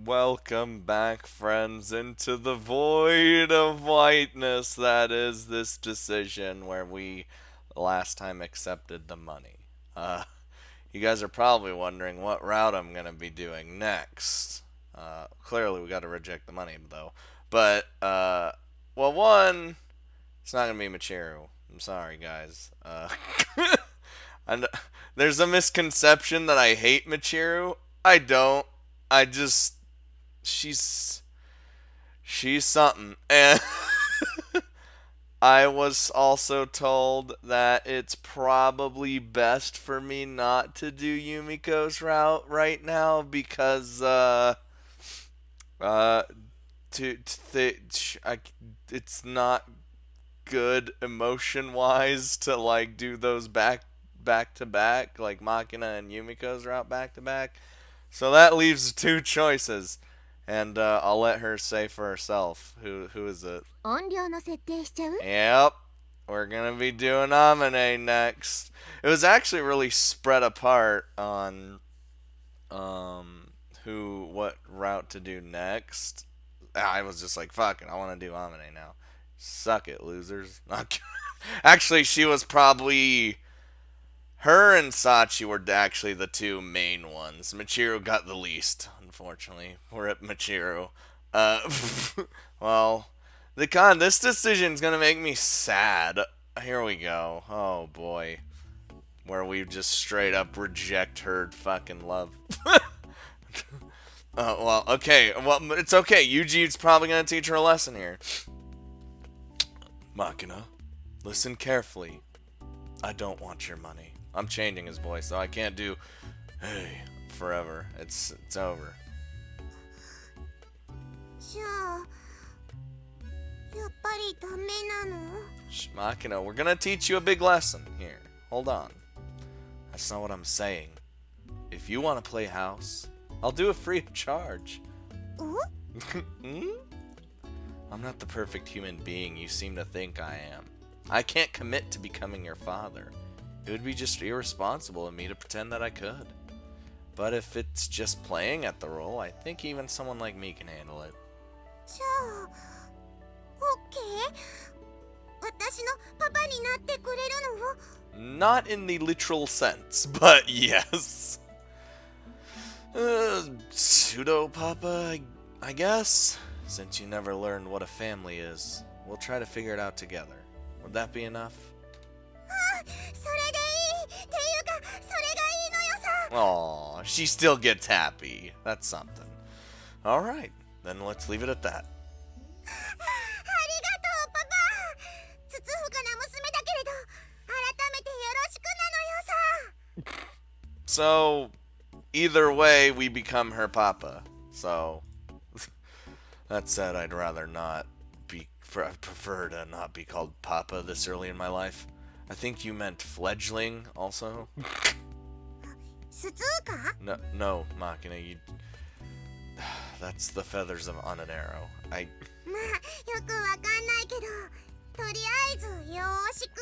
Welcome back, friends, into the void of whiteness that is this decision where we last time accepted the money. Uh, you guys are probably wondering what route I'm going to be doing next. Clearly, we got to reject the money, though. But, well, one, it's not going to be Michiru. I'm sorry, guys. And there's a misconception that I hate Michiru. I don't. I just she's she's something. And I was also told that it's probably best for me not to do Yumiko's route right now because uh it's not good emotion wise to like do those back to back, like Makina and Yumiko's route back to back. So that leaves two choices, and I'll let her say for herself. Who is it? 音量の設定しちゃう Yep, we're gonna be doing Amane next. It was actually really spread apart on who what route to do next. I was just like, fuck it, I want to do Amane now. Suck it, losers. Actually, she was probably her and Sachi were actually the two main ones. Michiru got the least, unfortunately. We're at Michiru. Uh, well, this decision's gonna make me sad. Here we go. Oh boy, where we just straight up reject her fucking love. Well, okay. Well, it's okay. Yuji's probably gonna teach her a lesson here. Makina, listen carefully. I don't want your money. I'm changing his voice, so I can't do hey forever. It's over. じゃあやっぱりダメなの Makina, we're gonna teach you a big lesson here. Hold on. That's not what I'm saying. If you want to play house, I'll do it free of charge. お Hmm? I'm not the perfect human being you seem to think I am. I can't commit to becoming your father. It would be just irresponsible of me to pretend that I could. But if it's just playing at the role, I think even someone like me can handle it. じゃあオッケー私のパパになってくれるの Not in the literal sense, but yes. Pseudo Papa, I guess? Since you never learned what a family is, we'll try to figure it out together. Would that be enough? それでいいっていうかそれがいいのよさ Aw, she still gets happy. That's something. Alright, then let's leave it at that. ありがとうパパつつふかな娘だけれど改めてよろしくなのよさ So, either way, we become her papa. So, that said, I'd rather not be. I prefer to not be called papa this early in my life. I think you meant fledgling, also. スツーか No, Machina, you. That's the feathers of on an arrow. まあよくわかんないけどとりあえずよーしく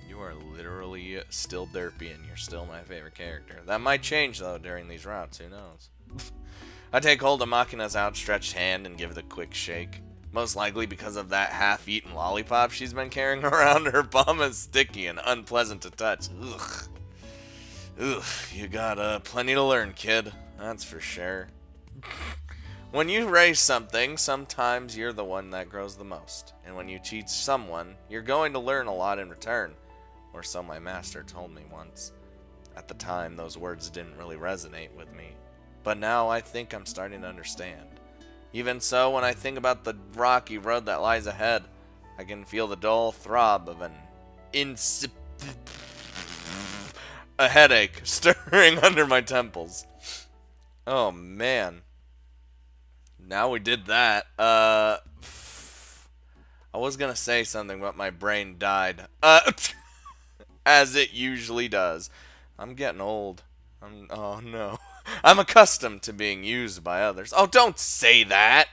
You are literally still derpy and you're still my favorite character. That might change, though, during these routes. Who knows? I take hold of Machina's outstretched hand and give it a quick shake. Most likely because of that half-eaten lollipop she's been carrying around. Her bum is sticky and unpleasant to touch. Ugh. Ugh, you got plenty to learn, kid. That's for sure. When you raise something, sometimes you're the one that grows the most. And when you teach someone, you're going to learn a lot in return. Or so my master told me once. At the time, those words didn't really resonate with me. But now I think I'm starting to understand. Even so, when I think about the rocky road that lies ahead, I can feel the dull throb of an a headache stirring under my temples. Oh man. Now we did that. I was gonna say something, but my brain died. As it usually does. I'm getting old. Oh no. I'm accustomed to being used by others. Oh, don't say that.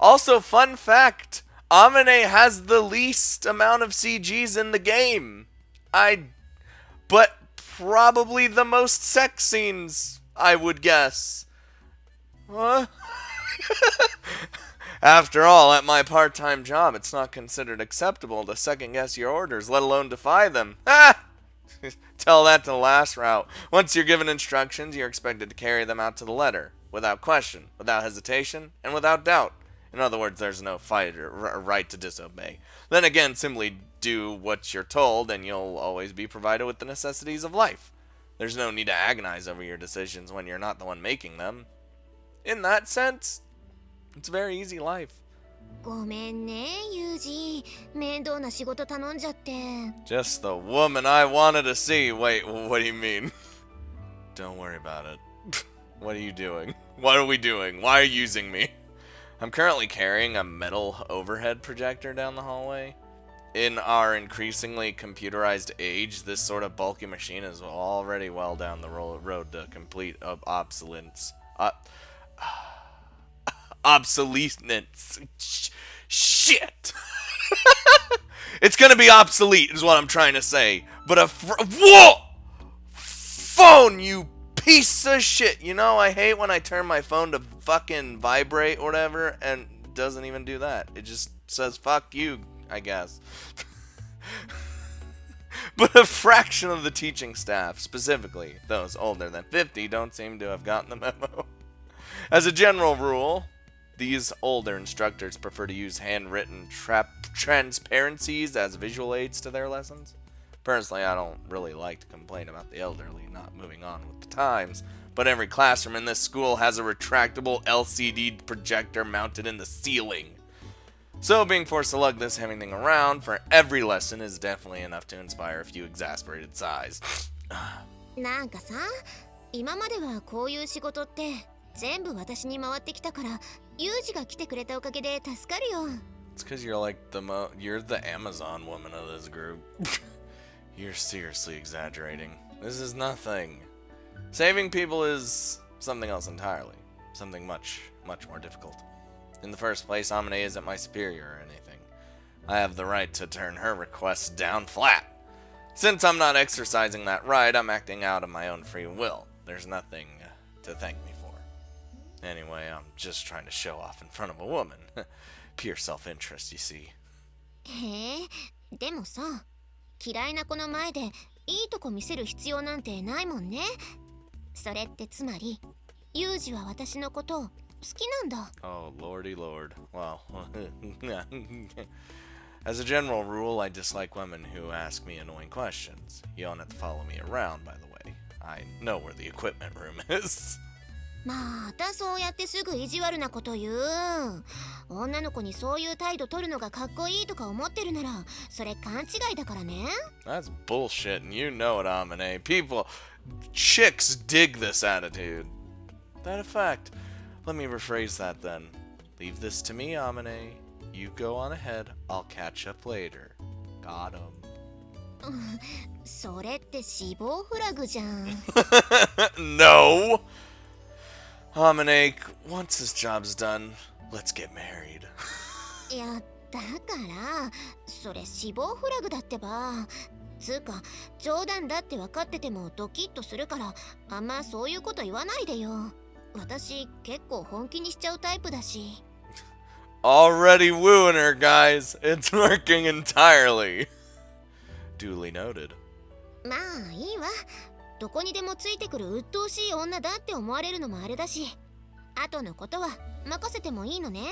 Also, fun fact, Amane has the least amount of CGs in the game. But probably the most sex scenes, I would guess. What? After all, at my part-time job, it's not considered acceptable to second-guess your orders, let alone defy them. Ah! Tell that to the last route. Once you're given instructions, you're expected to carry them out to the letter, without question, without hesitation, and without doubt. In other words, there's no fight or right to disobey. Then again, simply do what you're told, and you'll always be provided with the necessities of life. There's no need to agonize over your decisions when you're not the one making them. In that sense, it's a very easy life. ごめんね、ユージ。面倒な仕事頼んじゃって。Just the woman I wanted to see. Wait, what do you mean? Don't worry about it. What are you doing? What are we doing? Why are you using me? I'm currently carrying a metal overhead projector down the hallway. In our increasingly computerized age, this sort of bulky machine is already well down the road to complete obsolescence. Obsoleteness. Shit! It's gonna be obsolete, is what I'm trying to say. But whoa! Phone, you piece of shit! You know, I hate when I turn my phone to fucking vibrate or whatever, and it doesn't even do that. It just says, fuck you, I guess. But a fraction of the teaching staff, specifically those older than 50, don't seem to have gotten the memo. As a general rule, these older instructors prefer to use handwritten transparencies as visual aids to their lessons. Personally, I don't really like to complain about the elderly not moving on with the times, but every classroom in this school has a retractable LCD projector mounted in the ceiling. So being forced to lug this heavy thing around for every lesson is definitely enough to inspire a few exasperated sighs. なんかさ、今まではこういう仕事って全部私に回ってきたから、ユージが来てくれたおかげで助かるよ。It's because you're like you're the Amazon woman of this group. You're seriously exaggerating. This is nothing. Saving people is something else entirely. Something much, much more difficult. In the first place, Amane isn't my superior or anything. I have the right to turn her requests down flat. Since I'm not exercising that right, I'm acting out of my own free will. There's nothing to thank me for. Anyway, I'm just trying to show off in front of a woman. Pure self-interest, you see. へえ、でもさ、嫌いな子の前でいいとこ見せる必要なんてないもんね。それってつまり、ユージは私のことを好きなんだ。Oh, lordy lord. Well, as a general rule, I dislike women who ask me annoying questions. You don't have to follow me around, by the way. I know where the equipment room is. またそうやってすぐ意地悪なこと言う。女の子にそういう態度取るのがかっこいいとか思ってるなら、それ勘違いだからね。That's bullshit, and you know it, Amane. Chicks dig this attitude. That effect. Let me rephrase that then. Leave this to me, Amane. You go on ahead. I'll catch up later. Got him. それって死亡フラグじゃん。No! Amane, once this job's done, let's get married. いや、だからそれ死亡フラグだってば。つうか、冗談だって分かっててもドキッとするから、あんまそういうこと言わないでよ。私結構本気にしちゃうタイプだし。Already wooing her, guys. It's working entirely. Duly noted. まあいいわ。どこにでもついてくる鬱陶しい女だって思われるのもあれだし、後のことは任せてもいいのね。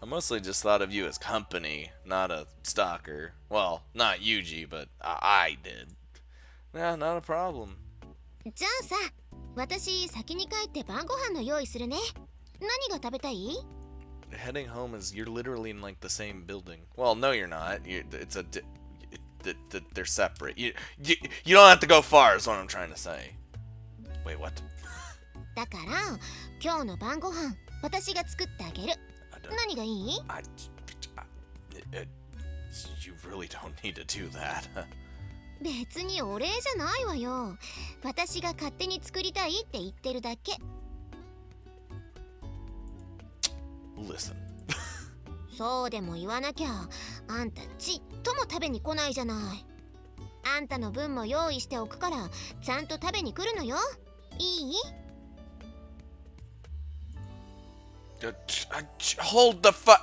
I mostly just thought of you as company, not a stalker. Well, not Yuji, but I did. Yeah, not a problem. じゃあさ、私先に帰って晩ご飯の用意するね。何が食べたい？ Heading home is you're literally in like the same building. Well, no, you're not. They're separate. You don't have to go far, is what I'm trying to say. Wait, what? だから今日の晩ご飯私が作ってあげる。何がいい？ You really don't need to do that. 別にお礼じゃないわよ。私が勝手に作りたいって言ってるだけ。Listen. そうでも言わなきゃ、あんたちっとも食べに来ないじゃない。あんたの分も用意しておくから、ちゃんと食べに来るのよ。いい？ Hold the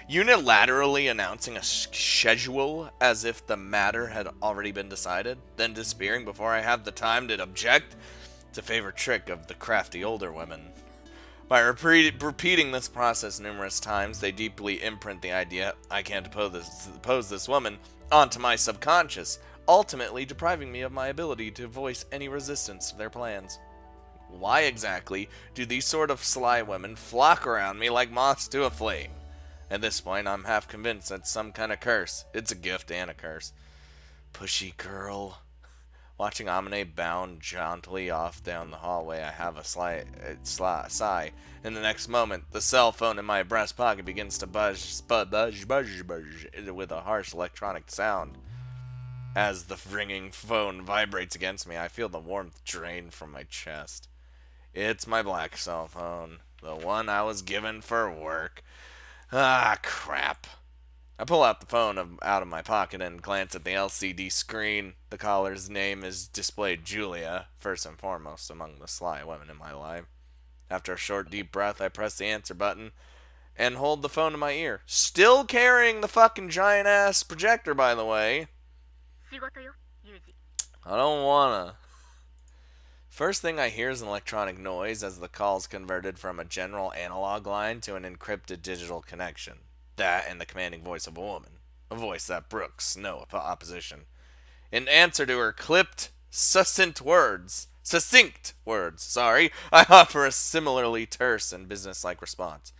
unilaterally announcing a schedule as if the matter had already been decided, then disappearing before I have the time to object. It's a favorite trick of the crafty older women. By repeating this process numerous times, they deeply imprint the idea I can't oppose this woman onto my subconscious, ultimately depriving me of my ability to voice any resistance to their plans. Why exactly do these sort of sly women flock around me like moths to a flame? At this point, I'm half convinced that's some kind of curse. It's a gift and a curse. Pushy girl. Watching Amane bound jauntily off down the hallway, I have a sigh. In the next moment, the cell phone in my breast pocket begins to buzz with a harsh electronic sound. As the ringing phone vibrates against me, I feel the warmth drain from my chest. It's my black cell phone, the one I was given for work. Ah, crap. I pull out the phone out of my pocket and glance at the LCD screen. The caller's name is displayed Julia, first and foremost among the sly women in my life. After a short, deep breath, I press the answer button and hold the phone to my ear. Still carrying the fucking giant-ass projector, by the way. I don't wanna. First thing I hear is an electronic noise as the call's converted from a general analog line to an encrypted digital connection. That and the commanding voice of a woman. A voice that brooks no opposition. In answer to her clipped, succinct words, I offer a similarly terse and businesslike response.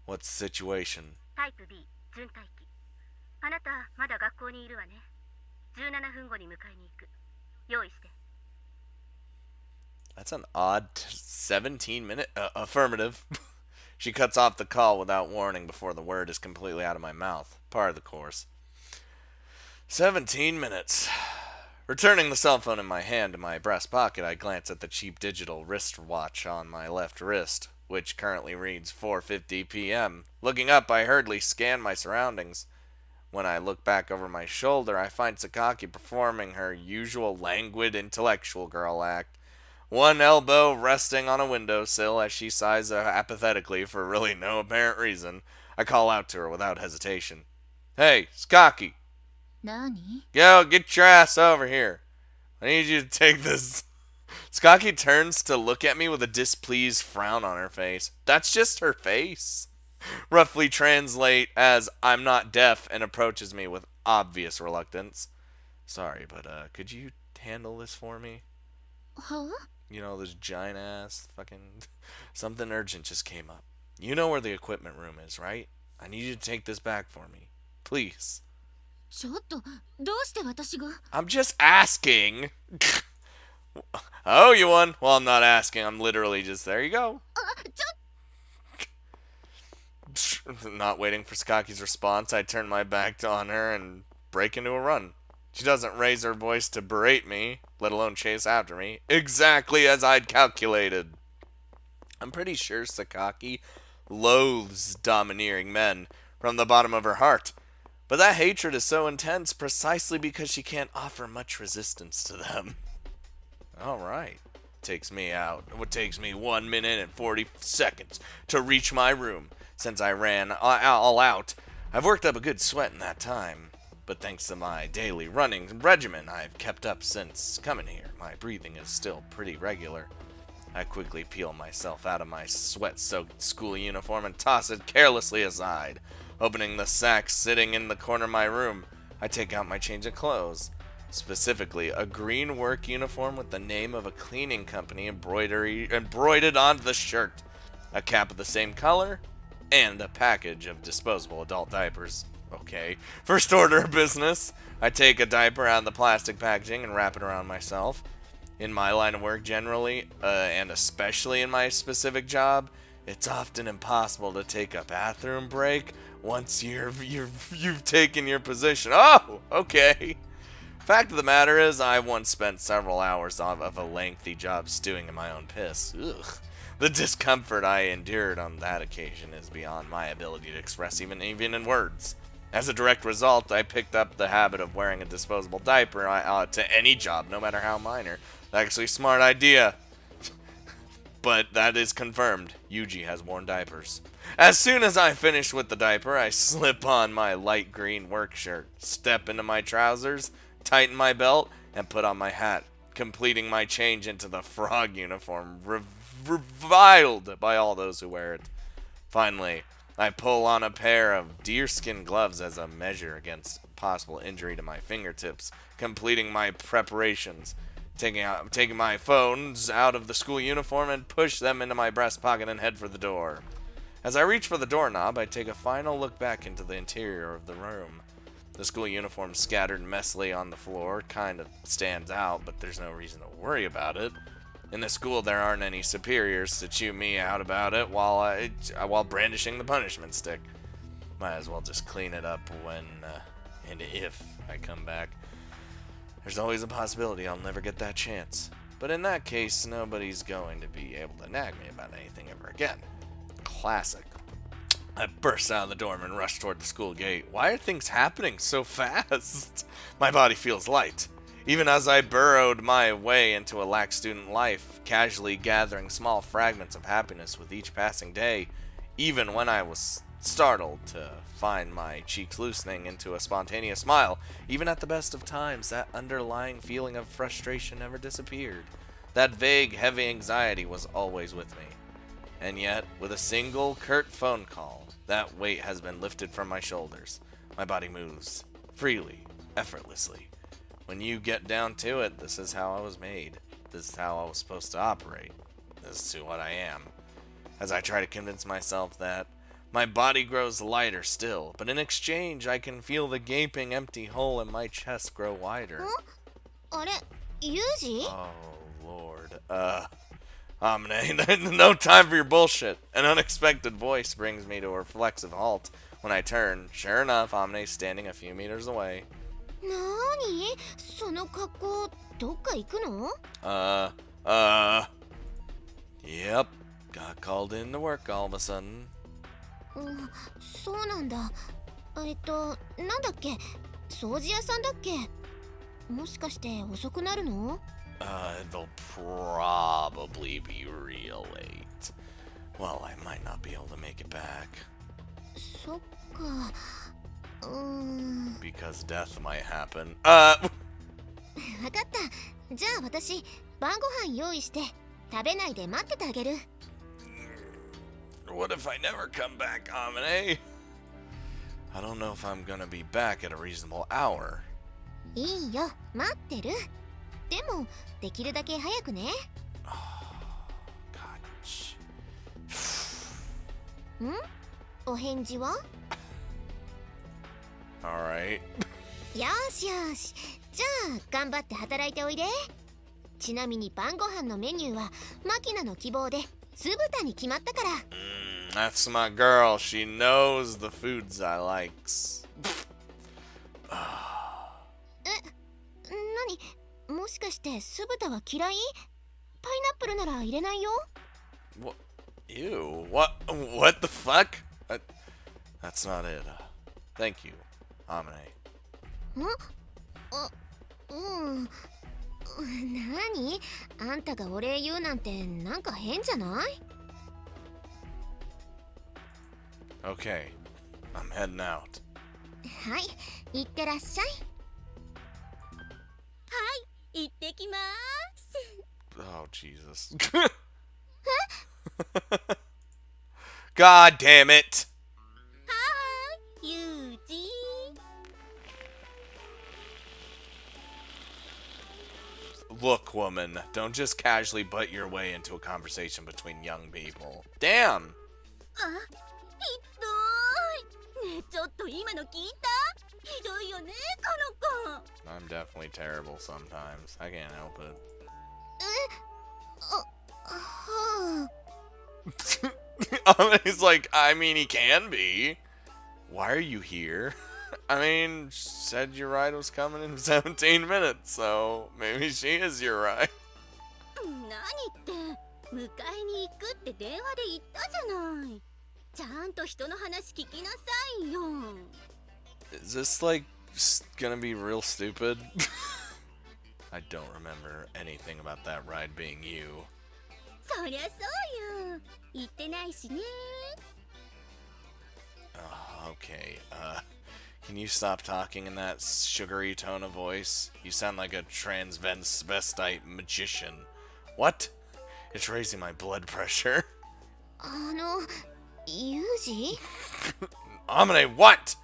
What's the situation? Type B, 準待機。あなた、まだ学校にいるわね。17分後に迎えに行く。用意して。That's an odd 17-minute affirmative. She cuts off the call without warning before the word is completely out of my mouth. Part of the course. 17 minutes. Returning the cell phone in my hand to my breast pocket, I glance at the cheap digital wristwatch on my left wrist, which currently reads 4:50 p.m. Looking up, I hurriedly scan my surroundings. When I look back over my shoulder, I find Sakaki performing her usual languid intellectual girl act. One elbow resting on a windowsill as she sighs apathetically for really no apparent reason. I call out to her without hesitation. Hey, Sakaki! Nani? Yo, get your ass over here. I need you to take this. Sakaki turns to look at me with a displeased frown on her face. That's just her face. Roughly translate as I'm not deaf and approaches me with obvious reluctance. Sorry, but could you handle this for me? Huh? You know, this giant ass fucking something urgent just came up. You know where the equipment room is, right? I need you to take this back for me. Please. ちょっと、どうして私が I'm just asking. Oh, you won. Well, I'm not asking. I'm literally just, there you go. Not waiting for Skaki's response, I turn my back on her and break into a run. She doesn't raise her voice to berate me, let alone chase after me, exactly as I'd calculated. I'm pretty sure Sakaki loathes domineering men from the bottom of her heart, but that hatred is so intense precisely because she can't offer much resistance to them. Alright. It takes me 1 minute and 40 seconds to reach my room. Since I ran all out, I've worked up a good sweat in that time. But thanks to my daily running regimen I've kept up since coming here, my breathing is still pretty regular. I quickly peel myself out of my sweat-soaked school uniform and toss it carelessly aside. Opening the sack sitting in the corner of my room, I take out my change of clothes. Specifically, a green work uniform with the name of a cleaning company embroidered onto the shirt, a cap of the same color, and a package of disposable adult diapers. Okay. First order of business, I take a diaper out of the plastic packaging and wrap it around myself. In my line of work generally, and especially in my specific job, it's often impossible to take a bathroom break once you've taken your position. Oh, okay. Fact of the matter is, I once spent several hours of a lengthy job stewing in my own piss. Ugh. The discomfort I endured on that occasion is beyond my ability to express even in words. As a direct result, I picked up the habit of wearing a disposable diaper to any job, no matter how minor. Actually, smart idea. but that is confirmed. Yuji has worn diapers. As soon as I finish with the diaper, I slip on my light green work shirt, step into my trousers, tighten my belt, and put on my hat, completing my change into the frog uniform, reviled by all those who wear it. Finally, I pull on a pair of deerskin gloves as a measure against possible injury to my fingertips, completing my preparations, taking my phones out of the school uniform and push them into my breast pocket and head for the door. As I reach for the doorknob, I take a final look back into the interior of the room. The school uniform scattered messily on the floor kind of stands out, but there's no reason to worry about it. In the school, there aren't any superiors to chew me out about it while brandishing the punishment stick. Might as well just clean it up when and if I come back. There's always a possibility I'll never get that chance. But in that case, nobody's going to be able to nag me about anything ever again. Classic. I burst out of the dorm and rush toward the school gate. Why are things happening so fast? My body feels light. Even as I burrowed my way into a lax student life, casually gathering small fragments of happiness with each passing day, even when I was startled to find my cheeks loosening into a spontaneous smile, even at the best of times, that underlying feeling of frustration never disappeared. That vague, heavy anxiety was always with me. And yet, with a single curt phone call, that weight has been lifted from my shoulders. My body moves freely, effortlessly. When you get down to it, this is how I was made. This is how I was supposed to operate. This is what I am. As I try to convince myself that, my body grows lighter still, but in exchange, I can feel the gaping empty hole in my chest grow wider. Yuji? Oh, Lord. Amane, no time for your bullshit. An unexpected voice brings me to a reflexive halt. When I turn, sure enough, Amane's standing a few meters away. なーにその格好どっか行くの Yep. Got called in to work all of a sudden. そうなんだ。なんだっけ掃除屋さんだっけもしかして遅くなるの They'll probably be real late. Well, I might not be able to make it back. そっか。Because death might happen. わかった。じゃあ私、晩ご飯用意して食べないで待っててあげる。What if I never come back, Amane? I don't know if I'm gonna be back at a reasonable hour. いいよ、待ってる。でも、できるだけ早くね。ん？お返事は？ Alright. よしよし。じゃあ、頑張って働いておいで。ちなみに晩ご飯のメニューは、マキナの希望で、酢豚に決まったから。That's my girl. She knows the foods I likes. もしかして酢豚は嫌い？パイナップルなら入れないよ。What? Ew. What the fuck? That's not it. Thank you, Amane. 何？あんたがお礼言うなんてなんか変じゃない？ Okay. I'm heading out. はい、いってらっしゃい。行ってきます。 Oh, Jesus. God damn it! ユージ。Look, woman, don't just casually butt your way into a conversation between young people. Damn! ひどい。ねえ、ちょっと今の聞いた？ひどいよね、この子。 I'm definitely terrible sometimes. I can't help it. He's like, I mean, he can be. Why are you here? I mean, said your ride was coming in 17 minutes, so maybe she is your ride. 何って迎えに行くって電話で言ったじゃない。ちゃんと人の話聞きなさいよ。 Is this like gonna be real stupid? I don't remember anything about that ride being you. そりゃそうよ。言ってないしね。Okay, can you stop talking in that sugary tone of voice? You sound like a transvestite magician. What? It's raising my blood pressure. ユージ Amane, what?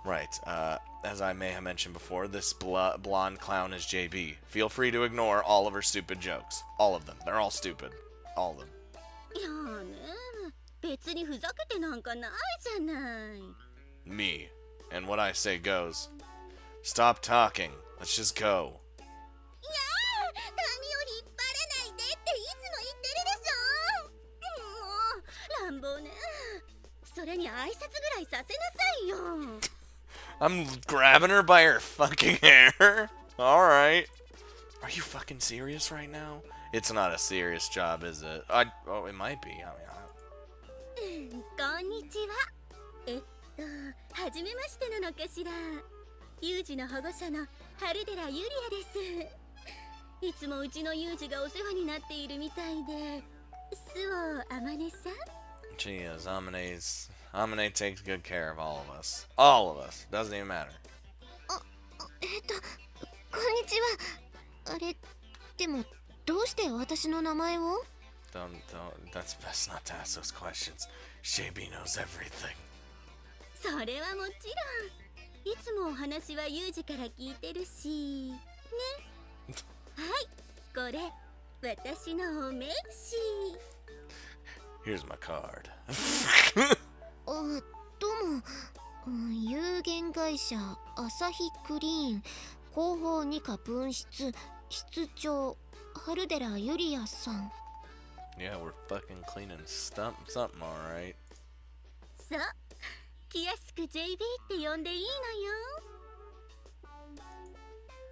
Right, as I may have mentioned before, this blonde clown is JB. Feel free to ignore all of her stupid jokes. All of them. They're all stupid. All of them. いやーね、別にふざけてなんかないじゃない。Me. And what I say goes. Stop talking. Let's just go. いやー、髪を引っ張らないでっていつも言ってるでしょ。もう乱暴ね。それに挨拶ぐらいさせなさいよ。I'm grabbing her by her fucking hair. Alright. Are you fucking serious right now? It's not a serious job, is it? Oh, it might be. I mean, こんにちは。はじめましてなのかしら。ユージの保護者の春寺ゆりあです。いつもうちのユージがお世話になっているみたいで。スオあまねさん。She is. Amane takes good care of all of us. All of us. Doesn't even matter. こんにちは。あれ、でも、どうして私の名前を Don't. That's best not to ask those questions. JB knows everything. それはもちろん。いつもお話はユージから聞いてるし。ね。はい、これ、私のお名刺。Here's my card. どうも、有限会社アサヒクリーン広報2課分室室長春寺ゆりやさん。Yeah, we're fucking cleaning something, alright. そう、気安く JB って呼んでいいのよ。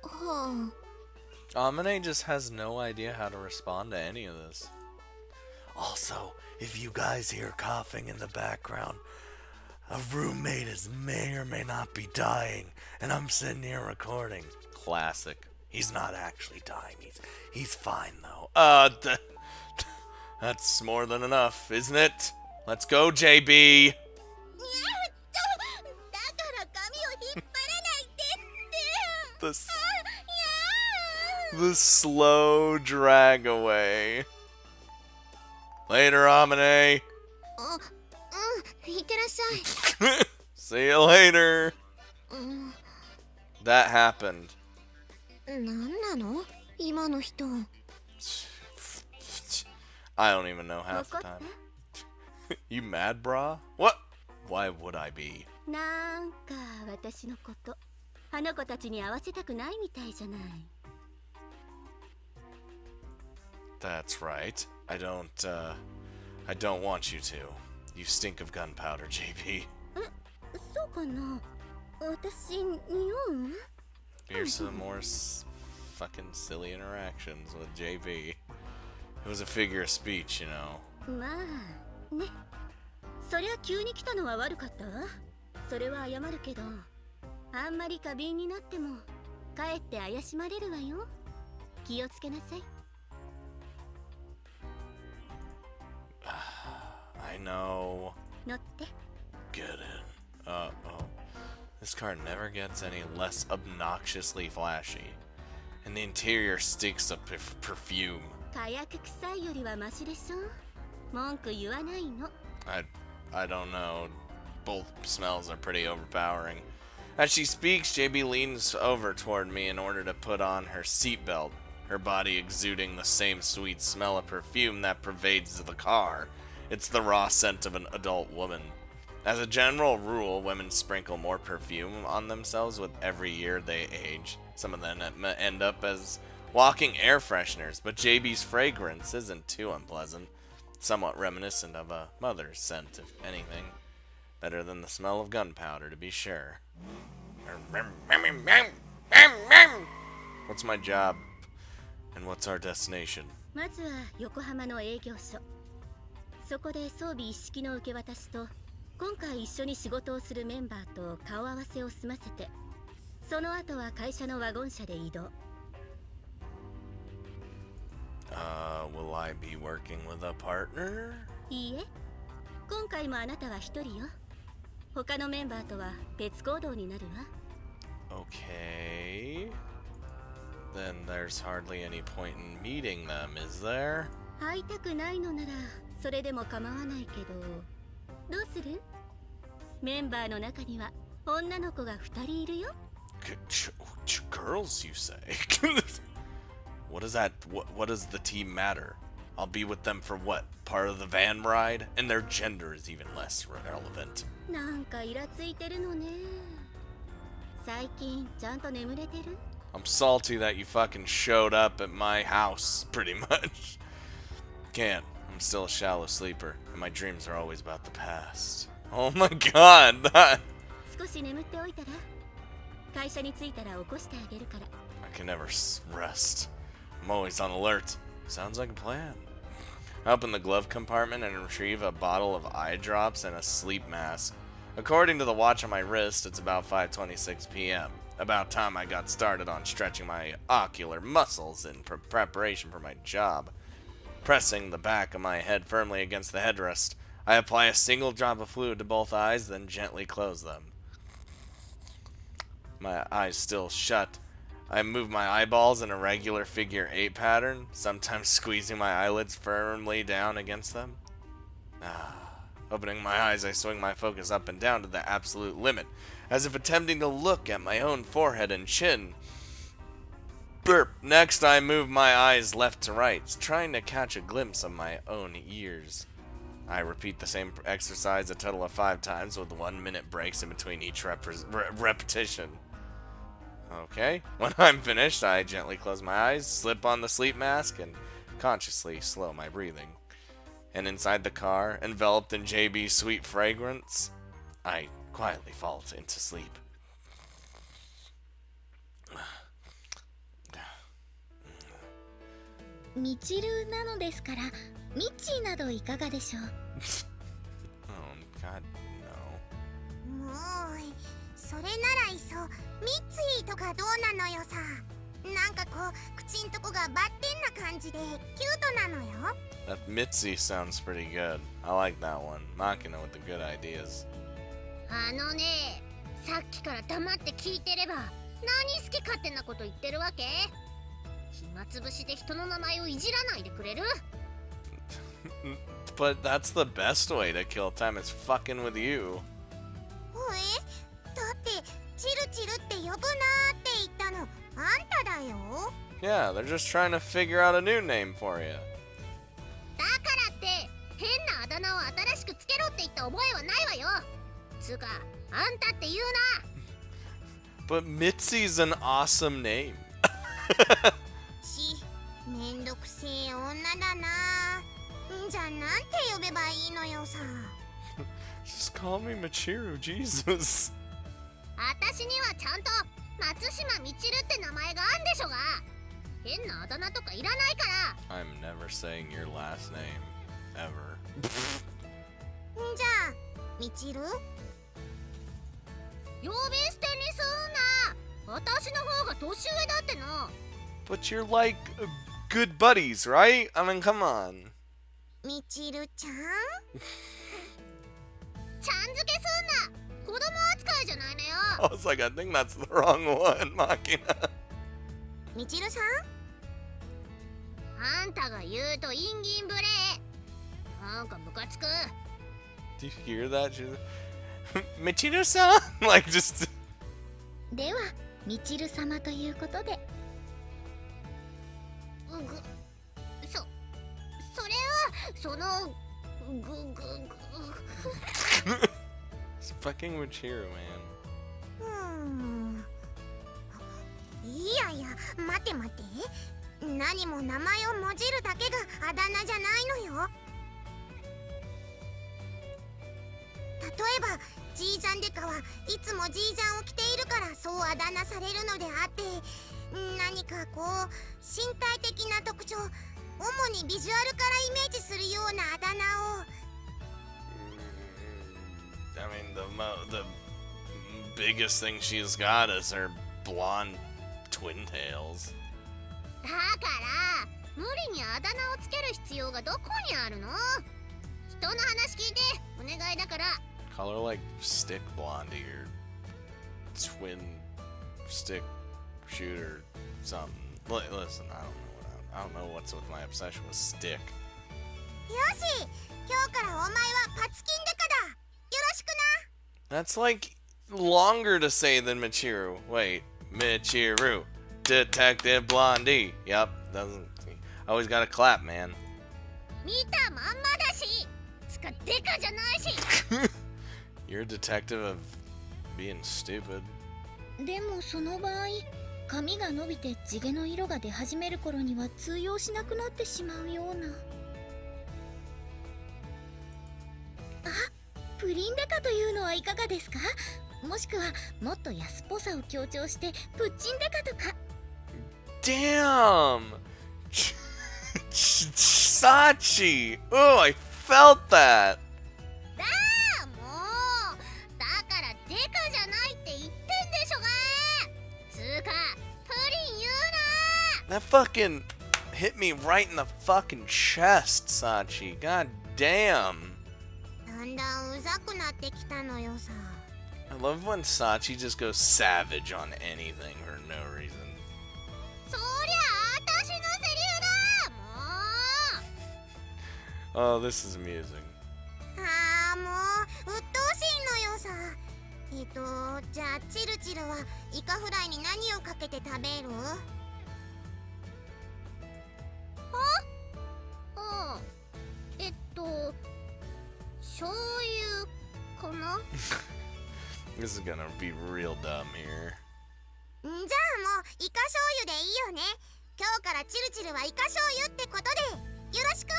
は Amane just has no idea how to respond to any of this. Also, if you guys hear coughing in the background, a roommate may or may not be dying, and I'm sitting here recording. Classic. He's not actually dying. He's fine though. That's more than enough, isn't it? Let's go, JB. だから髪を引っ張らないでって。 The slow drag away. Later, Amane. いってらっしゃい。See you later. That happened. なんなの今の人。I don't even know half the time. You mad, brah? What? Why would I be? なんか私のことあの子たちに合わせたくないみたいじゃない。That's right. I don't want you to. You stink of gunpowder, JB. そうかな。私匂う？ Here's some more fucking silly interactions with JB. It was a figure of speech, you know. まあね。そりゃ急に来たのは悪かったわ。それは謝るけど、あんまり過敏になってもかえって怪しまれるわよ。気をつけなさい。I know. 乗って。 Get in. Oh. This car never gets any less obnoxiously flashy. And the interior stinks of perfume. 火薬臭いよりはマシでしょ。文句言わないの。I don't know. Both smells are pretty overpowering. As she speaks, JB leans over toward me in order to put on her seatbelt, her body exuding the same sweet smell of perfume that pervades the car. It's the raw scent of an adult woman. As a general rule, women sprinkle more perfume on themselves with every year they age. Some of them end up as walking air fresheners, but JB's fragrance isn't too unpleasant. Somewhat reminiscent of a mother's scent, if anything. Better than the smell of gunpowder, to be sure. What's my job? And what's our destination? まずは横浜の営業所。そこで装備一式の受け渡しと、今回一緒に仕事をするメンバーと顔合わせを済ませて、その後は会社のワゴン車で移動。Will I be working with a partner? いいえ、今回もあなたは一人よ。他のメンバーとは別行動になるわ。Okay. Then there's hardly any point in meeting them, is there? 会いたくないのならそれでも構わないけど、どうする？メンバーの中には女の子が2人いるよ。Girls, you say? What does that? What does the team matter? I'll be with them for what? Part of the van ride? And their gender is even less relevant. なんかイラついてるのね。最近ちゃんと眠れてる？ I'm salty that you fucking showed up at my house, pretty much. Can't. I'm still a shallow sleeper, and my dreams are always about the past. Oh my god, that... 少し眠っておいたら、会社に着いたら起こしてあげるから。I can never rest. I'm always on alert. Sounds like a plan. I open the glove compartment and retrieve a bottle of eye drops and a sleep mask. According to the watch on my wrist, it's about 5:26 p.m. About time I got started on stretching my ocular muscles in preparation for my job. Pressing the back of my head firmly against the headrest, I apply a single drop of fluid to both eyes, then gently close them. My eyes still shut. I move my eyeballs in a regular figure 8 pattern, sometimes squeezing my eyelids firmly down against them. Opening my eyes, I swing my focus up and down to the absolute limit, as if attempting to look at my own forehead and chin. Burp. Next, I move my eyes left to right, trying to catch a glimpse of my own ears. I repeat the same exercise a total of 5 times, with 1 minute breaks in between each repetition. Okay. When I'm finished, I gently close my eyes, slip on the sleep mask, and consciously slow my breathing. And inside the car, enveloped in JB's sweet fragrance, I quietly fall into sleep. みちるなのですから、ミッチーなどいかがでしょう？ Oh god, no. もうそれならいっそミッツィとかどうなのよさ。なんかこう口んとこがバッテンな感じでキュートなのよ。 That Mitzi sounds pretty good. I like that one. Machina with the good ideas. あのね、さっきから黙って聞いてれば何好き勝手なこと言ってるわけ？暇つぶしで人の名前をいじらないでくれる？ But that's the best way to kill time is fucking with you. だってチルチルって呼ぶなーって言ったのあんただよ。 Yeah, they're just trying to figure out a new name for you. だからって変なあだ名を新しくつけろって言った覚えはないわよ。つうかあんたって言うな。 But Mitzi's an awesome name. めんどくせえ女だな。じゃあなんて呼べばいいのよさ。 Just call me Michiru, Jesus. 私にはちゃんと松島みちるって名前があんでしょが。変なあだ名とかいらないから。 I'm never saying your last name. Ever. じゃあみちる呼び捨てにすんな。私の方が年上だってな。 But you're like good buddies, right? I mean, come on. みちるちゃんちゃん付けすんな。子供扱いじゃないのよ。 I was like, I think that's the wrong one, Machina. みちるさんあんたが言うと陰銀無礼。なんかムカつく。 Do you hear that? Michiru-san? Like, just... では、みちる様ということで。それはそのIt's fucking Michiru, man. いやいや待て待て。何も名前をもじるだけがあだ名じゃないのよ。例えばジージャンデカはいつもジージャンを着ているからそうあだ名されるのであって、何かこう身体的な特徴、主にビジュアルからイメージするようなあだ名を。I mean, the biggest thing she's got is her blonde twin tails. だから無理にあだ名をつける必要がどこにあるの？人の話聞いてお願いだから。 Call her like Stick Blondie or Twin Stick Shooter something. Listen, I don't know what's with my obsession with Stick. よし、今日からお前はパツキンデカだ。よろしくな。 That's like longer to say than Michiru. Wait, Michiru, Detective Blondie. Yep, doesn't. Always gotta clap, man. 見たまんまだし、つかデカじゃないし。 You're a detective of being stupid. でもその場合、髪が伸びて地毛の色が出始める頃には通用しなくなってしまうような。あ、プリンデカというのはいかがですか？もしくはもっと安っぽさを強調してプッチンデカとか。 Damn! Sachi! Oh, I felt that! だーもう、だからデカじゃないって言ってんでしょが。つーか、プリン言うな。 That fucking hit me right in the fucking chest, Sachi. God damn. だんだんうざくなってきたのよさ。 I love when Sachi just goes savage on anything for no reason. そりゃあたしのセリフだ。もう。 Oh, this is amusing. ああ、もう鬱陶しいのよさ。じゃあチルチルはイカフライに何をかけて食べる？あ、醤油かな。 This is gonna be real dumb here. じゃあもうイカ醤油でいいよね。今日からチルチルはイカ醤油ってことでよろしく。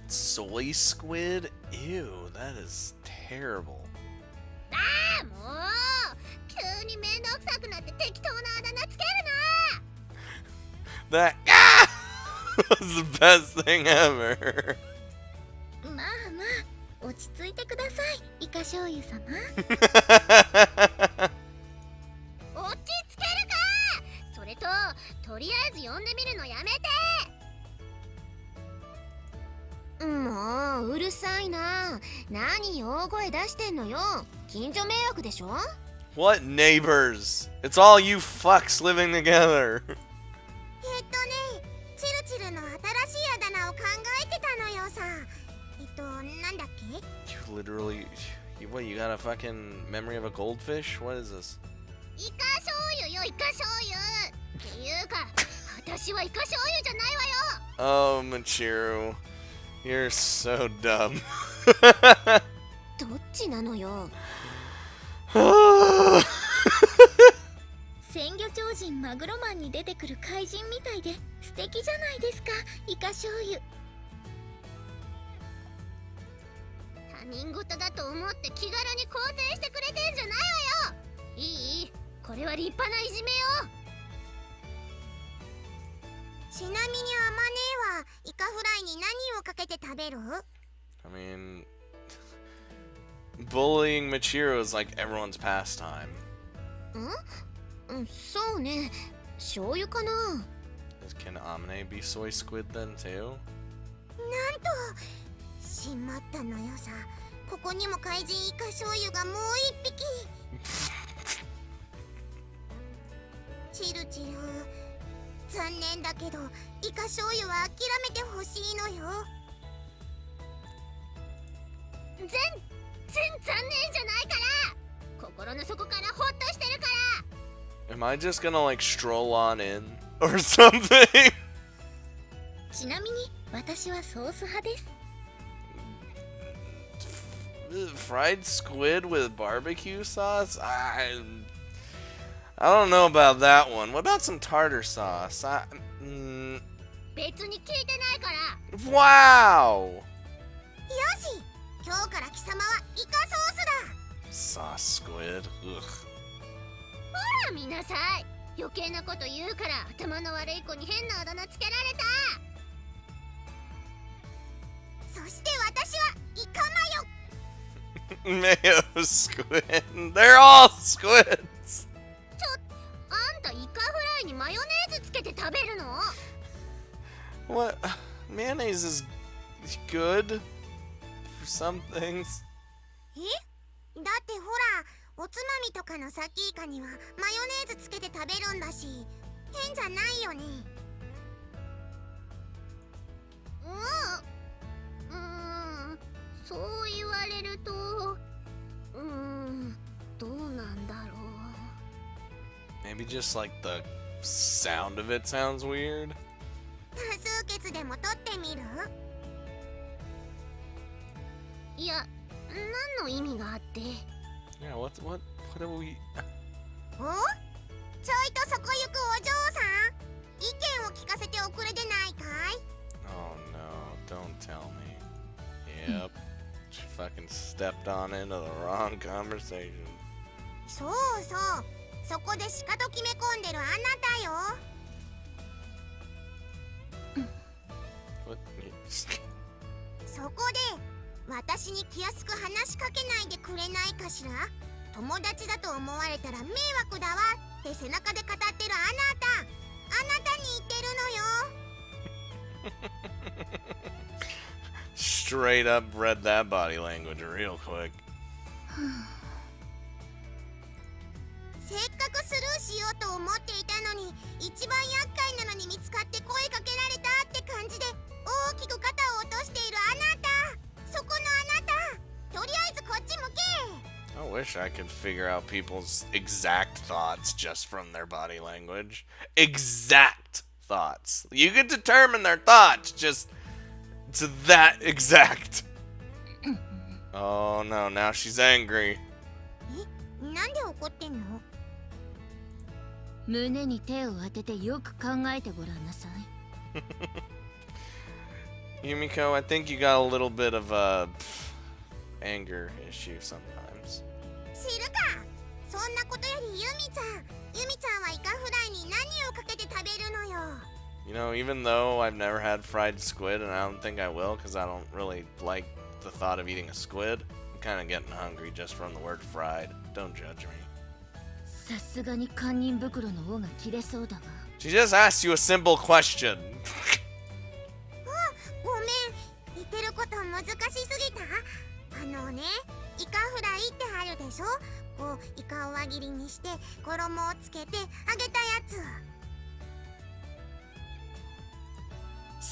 Soy squid? Ew, that is terrible. ああ、もう急にめんどくさくなって適当なあだ名つける That was the best thing ever. まあまあ、落ち着いてください、イカ醤油様。な。落ち着けるか。それととりあえず呼んでみるのやめて。もううるさいな。何大声出してんのよ。近所迷惑でしょ。 What neighbors? It's all you fucks living together. チルチルの新しいあだ名を考えてたのよさ。なんだっけ？ You literally... What, you got a fucking memory of a goldfish? What is this? イカ醤油よ、イカ醤油。っていうか、私はイカ醤油じゃないわよ。 Oh, Michiru. You're so dumb. どっちなのよ。鮮魚超人マグロマンに出てくる怪人みたいで素敵じゃないですか、イカ醤油。他人事だと思って気軽に肯定してくれてんじゃないわよ。いい？これは立派ないじめよ。ちなみにアマネはイカフライに何をかけて食べる？ I mean... Bullying Michiru is like everyone's pastime. そうね。醤油かな。 Can Amane be soy squid then too? なんとしまったのよさ。ここにも怪人イカ醤油がもう一匹。チルチル、残念だけどイカ醤油は諦めてほしいのよ。全然残念じゃないから。心の底からホッとしてるから。 Am I just gonna like stroll on in? Or something? ちなみに私はソース派です。Fried squid with barbecue sauce? I don't know about that one. What about some tartar sauce? 別に聞いてないから。 Wow! よし、今日から貴様はイカソースだ。 Sauce squid. Ugh. ほら見なさい。余計なこと言うから頭の悪い子に変なあだ名つけられた。そして私はイカマヨ。 Mayo squid. They're all squids. あんたイカフライにマヨネーズつけて食べるの？ What What? Mayonnaise is good for some things. え？だってほら、おつまみとかのサキイカにはマヨネーズつけて食べるんだし、変じゃないよね。そう言われると、どうなんだろう。 Maybe just like the sound of it sounds weird. 多数決でも取ってみる？いや、何の意味があって？ Yeah, what do we... お？ちょいとそこ行くお嬢さん、意見を聞かせておくれでないかい？ Oh no, don't tell me. Yep. She fucking stepped on into the wrong conversation. そうそう、そこでしかと決め込んでるあなたよ。What? そこで私に気安く話しかけないでくれないかしら。友達だと思われたら迷惑だわって背中で語ってるあなたに言ってるのよ。Straight up read that body language real quick. せっかくスルーしようと思っていたのに、一番厄介なのに見つかって声かけられたって感じで大きく肩を落としているあなた、そこのあなた、とりあえずこっち向け。 I wish I could figure out people's exact thoughts just from their body language. Exact thoughts. You could determine their thoughts just to that exact. Oh no, now she's angry. え、なんで怒ってんの？胸に手を当ててよく考えてごらんなさい。Yumiko, I think you got a little bit of a anger issue sometimes. 知るか。そんなことよりユミちゃんはイカフライに何をかけて食べるのよ。 You know, even though I've never had fried squid, and I don't think I will because I don't really like the thought of eating a squid, I'm kind of getting hungry just from the word fried. Don't judge me. さすがに堪忍袋の尾が切れそうだわ。 She just asked you a simple question. ごめん、言ってること難しすぎた。イカフライってあるでしょ。こうイカを輪切りにして衣をつけて揚げたやつ。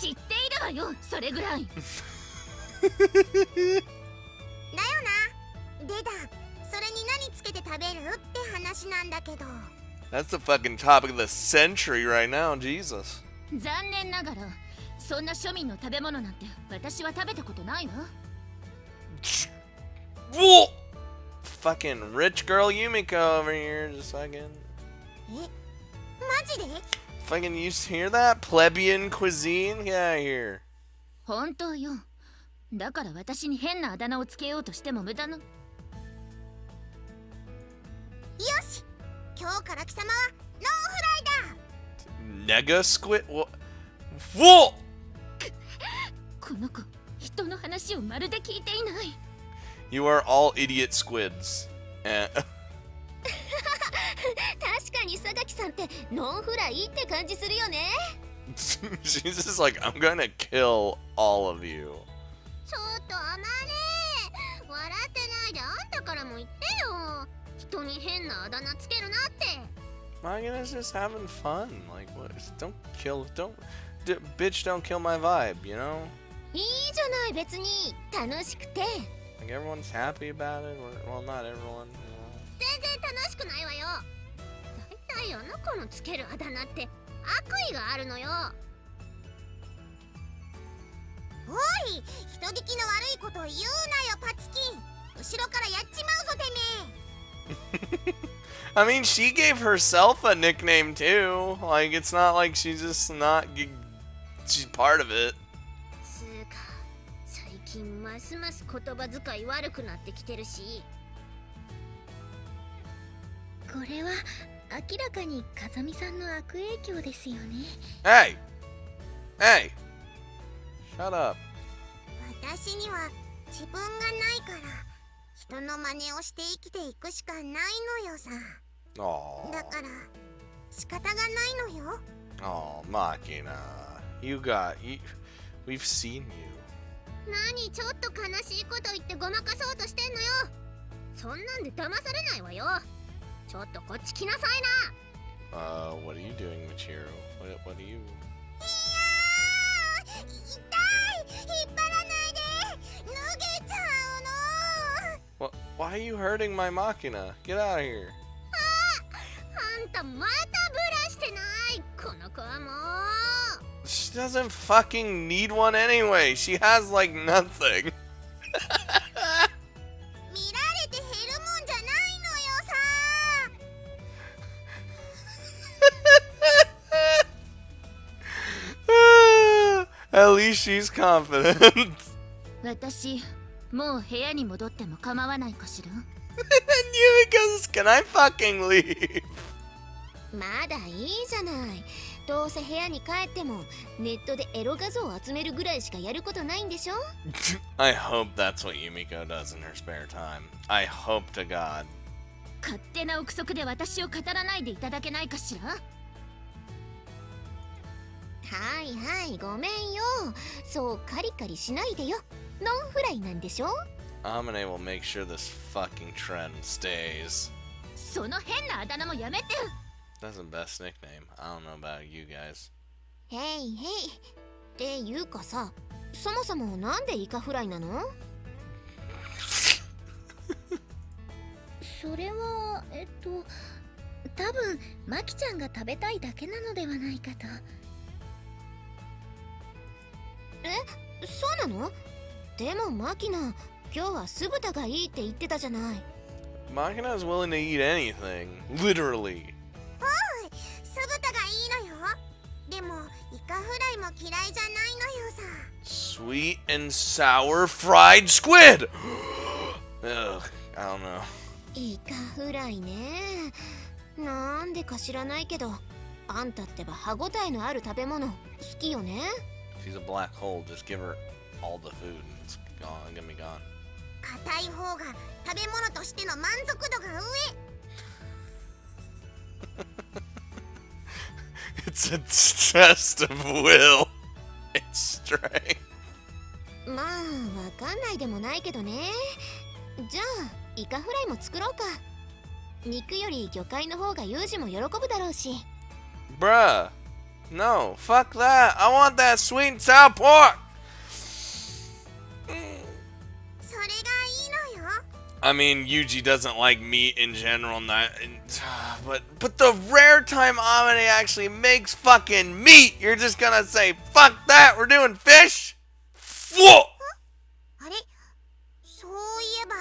知っているわよ、それぐらい。だよな。でだ、それに何つけて食べるって話なんだけど。 That's the fucking topic of the century right now, Jesus. 残念ながら、そんな庶民の食べ物なんて私は食べたことないわ。Whoa! Fucking rich girl Yumiko over here, just fucking. え、マジで？ Fucking, you hear that? Plebeian cuisine? Get out of here. 本当よ。だから私に変なあだ名をつけようとしても無駄な。よし、今日から貴様はノンフライだ。 Nega-Squid? Whoa! この子、人の話をまるで聞いていない。You are all idiot squids. 確かに榊さんってノンフライって感じするよね。She's just like, I'm gonna kill all of you. ちょっとあまね、笑ってないであんたからも言ってよ。人に変なあだ名つけるなって。 My goodness, just having fun. Like, what? Bitch, don't kill my vibe, you know? いいじゃない、別に楽しくて。 Like, everyone's happy about it. Well, not everyone, 全然楽しくないわよ。だいたいあの子のつけるあだ名って悪意があるのよ。おい、人聞きの悪いことを言うなよ、パツキン。後ろからやっちまうぞ、てめえ。I mean, she gave herself a nickname too. Like, it's not like she's just not. She's part of it. つうか、最近ますます言葉遣い悪くなってきてるし。これは明らかに風見さんの悪影響ですよね。Hey! Hey! Shut up. 私には自分がないから人の真似をして生きていくしかないのよさ。 Aww. だから仕方がないのよ。Oh, Makina. We've seen you. 何ちょっと悲しいこと言ってごまかそうとしてんのよ。そんなんで騙されないわよ。ちょっとこっち来なさいな。What are you doing, Michiru? What are you? 痛い、引っ張らないで、脱げちゃうの。Why are you hurting my Machina? Get out of here. あんたまたブラしてない。この子はもう。 She doesn't fucking need one anyway. She has like nothing. 見られて減るもんじゃないのよさ。At least she's confident. 私もう部屋に戻っても構わないかしら。 And Yumi goes, can I fucking leave? まだいいじゃない。どうせ部屋に帰ってもネットでエロ画像を集めるぐらいしかやることないんでしょ。 I hope that's what Yumiko does in her spare time. I hope to God. 勝手な憶測で私を語らないでいただけないかしら。はいはい、ごめんよ。そうカリカリしないでよ。ノンフライなんでしょ。 Amane will make sure this fucking trend stays. その変なあだ名もやめて。 That's the best nickname. I don't know about you guys. へいへい。っていうかさ、そもそもなんでイカフライなの？それは多分マキちゃんが食べたいだけなのではないかと。え、そうなの？でもマキナ、今日は酢豚がいいって言ってたじゃない。 Machina is willing to eat anything. Literally. 酢豚がいいのよ。でもイカフライも嫌いじゃないのよさ。 Sweet and sour fried squid! Ugh, I don't know. イカフライね。なんでか知らないけど、あんたってば歯ごたえのある食べ物好きよね。 She's a black hole. Just give her all the food and it's gonna be gone. 硬い方が食べ物としての満足度が上。 It's a test of will. It's strength. まあわかんないでもないけどね。じゃあイカフライも作ろうか。肉より魚介の方がユージも喜ぶだろうし。 Bruh. No, fuck that. I want that sweet and sour pork. それがいいのよ。 I mean, Yuji doesn't like meat in general, but the rare time Amane actually makes fucking meat, you're just gonna say, fuck that, we're doing fish? Whoa! あれ、そういえば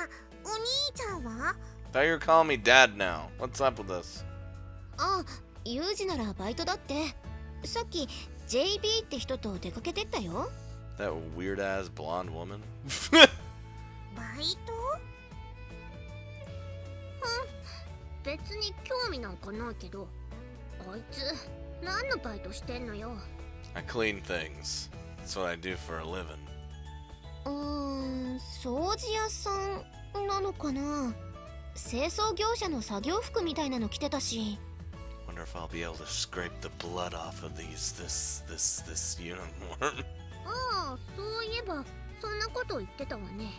お兄ちゃんは？ Thought you were calling me dad now. What's up with this? あ、ユージならバイトだって。さっき JB って人と出かけてったよ。 That weird ass blonde woman? バイト？別に興味なんかないけど、あいつ何のバイトしてんのよ。 I clean things. That's what I do for a living. 掃除屋さんなのかな。清掃業者の作業服みたいなの着てたし。 Wonder if I'll be able to scrape the blood off of this uniform. ああ、そういえばそんなこと言ってたわね。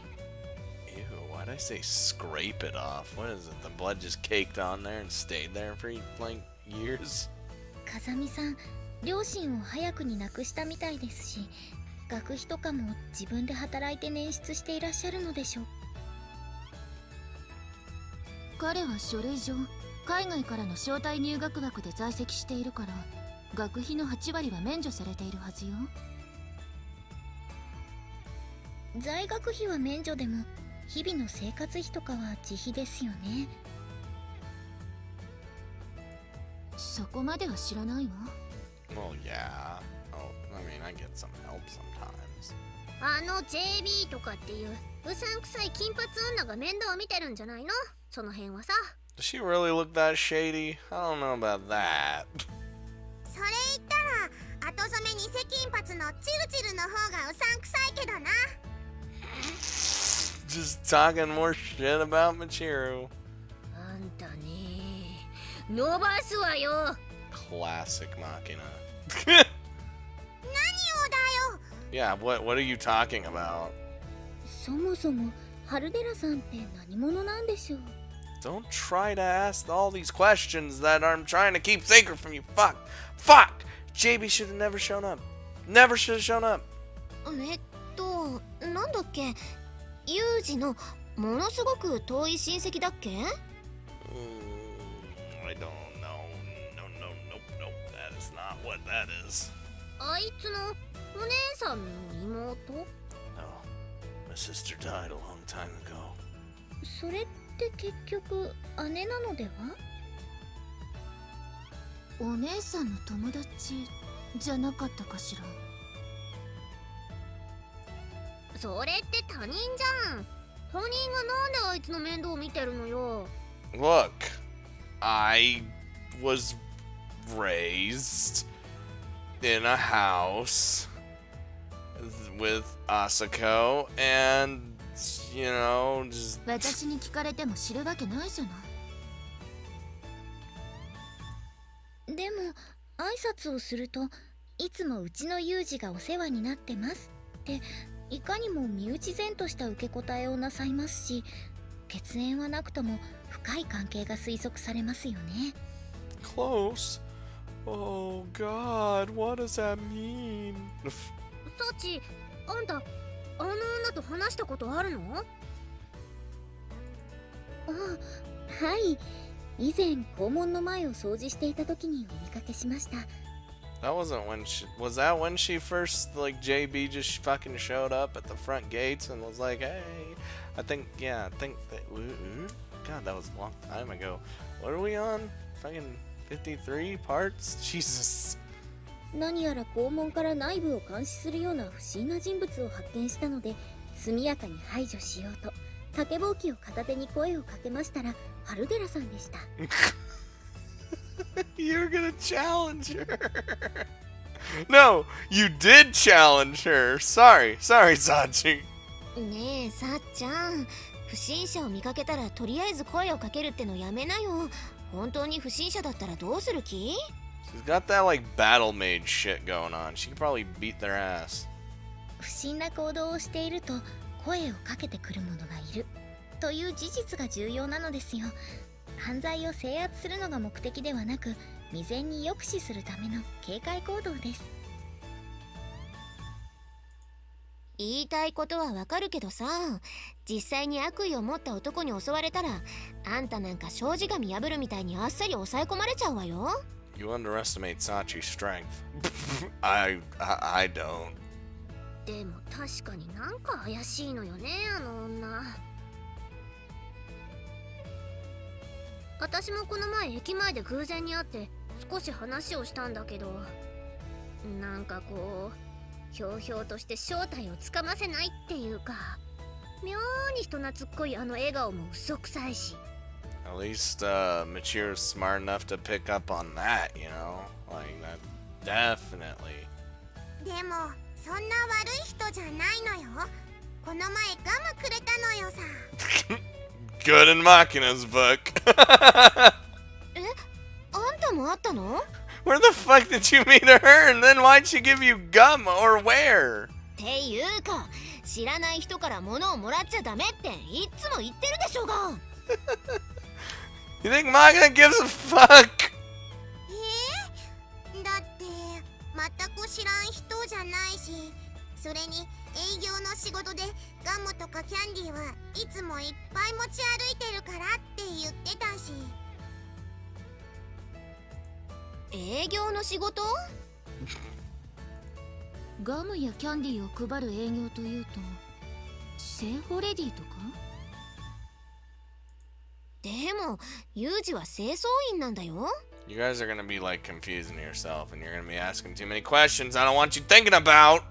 Ew, why'd I say scrape it off? What is it? The blood just caked on there and stayed there for like years? 風見さん、両親を早くに亡くしたみたいですし、学費とかも自分で働いて捻出していらっしゃるのでしょう。彼は書類上海外からの招待入学枠で在籍しているから、学費の8割は免除されているはずよ。在学費は免除でも日々の生活費とかは自費ですよね。そこまでは知らないわ。 Well, yeah. Oh, I mean, I get some help sometimes. あの JB とかっていううさんくさい金髪女が面倒見てるんじゃないの？その辺はさ。 Does she really look that shady? I don't know about that. それ言ったら後染め偽金髪のチルチルの方がうさんくさいけどな。 Just talking more shit about Michiru. あんたね、伸ばすわよ。 Classic Machina. 何 Yeah, what are you talking about? そもそもハルデラさんって何者なんでしょう。 Don't try to ask all these questions that I'm trying to keep secret from you. Fuck! Fuck! JB should have never shown up. Never should have shown up. なんだっけ、ユウジのものすごく遠い親戚だっけ？ I don't know. No. That is not what that is. あいつのお姉さんの妹？ No. My sister died a long time ago. それって結局姉なのでは？お姉さんの友達じゃなかったかしら。それって他人じゃん。他人がなんであいつの面倒を見てるのよ。 Look, I was raised in a house with Asako, and you know, just 私に聞かれても知るわけないじゃない。でも挨拶をするといつもうちのユウジがお世話になってますっていかにも身内然とした受け答えをなさいますし、血縁はなくとも深い関係が推測されますよね。 close. Oh God, what does that mean? サチ、あんたあの女と話したことあるの？あ、はい。以前校門の前を掃除していた時にお見かけしました。 That wasn't when she was that when she first like JB just fucking showed up at the front gates and was like, hey, I think that God, that was a long time ago. What are we on? Fucking 53 parts? Jesus. 何やら校門から内部を監視するような不審な人物を発見したので速やかに排除しようと竹ぼうきを片手に声をかけましたらハルデラさんでした。You're gonna challenge her. No, you did challenge her. Sorry, Sachi. ねえさっちゃん、不審者を見かけたらとりあえず声をかけるってのやめなよ。本当に不審者だったらどうする気？ She's got that like battle mage shit going on. She could probably beat their ass. 不審な行動をしていると声をかけてくる者がいるという事実が重要なのですよ。犯罪を制圧するのが目的ではなく未然に抑止するための警戒行動です。言いたいことはわかるけどさ、実際に悪意を持った男に襲われたらあんたなんか障子が見破るみたいにあっさり抑え込まれちゃうわよ。 You underestimate Sachi's strength. I don't. でも確かになんか怪しいのよね、あの女。私もこの前駅前で偶然に会って少し話をしたんだけど、なんかこうひょうひょうとして正体をつかませないっていうか、妙に人懐っこいあの笑顔も嘘くさいし。 At least Machiru's smart enough to pick up on that, you know? Like that definitely. でもそんな悪い人じゃないのよ。この前ガムくれたのよさ。Good in Machina's book. え、あんたもあったの？ Where the fuck did you meet her? And then why'd she give you gum or where? っていうか、知らない人から物をもらっちゃダメっていっつも言ってるでしょうが。You think Machina gives a fuck? だって全く知らん人じゃないし、それに営業の仕事でガムとかキャンディーはいつもいっぱい持ち歩いてるからって言ってたし。営業の仕事？ガムやキャンディーを配る営業というと聖保レディとか？でもユージは清掃員なんだよ。 You guys are gonna be like confusing yourself and you're gonna be asking too many questions I don't want you thinking about.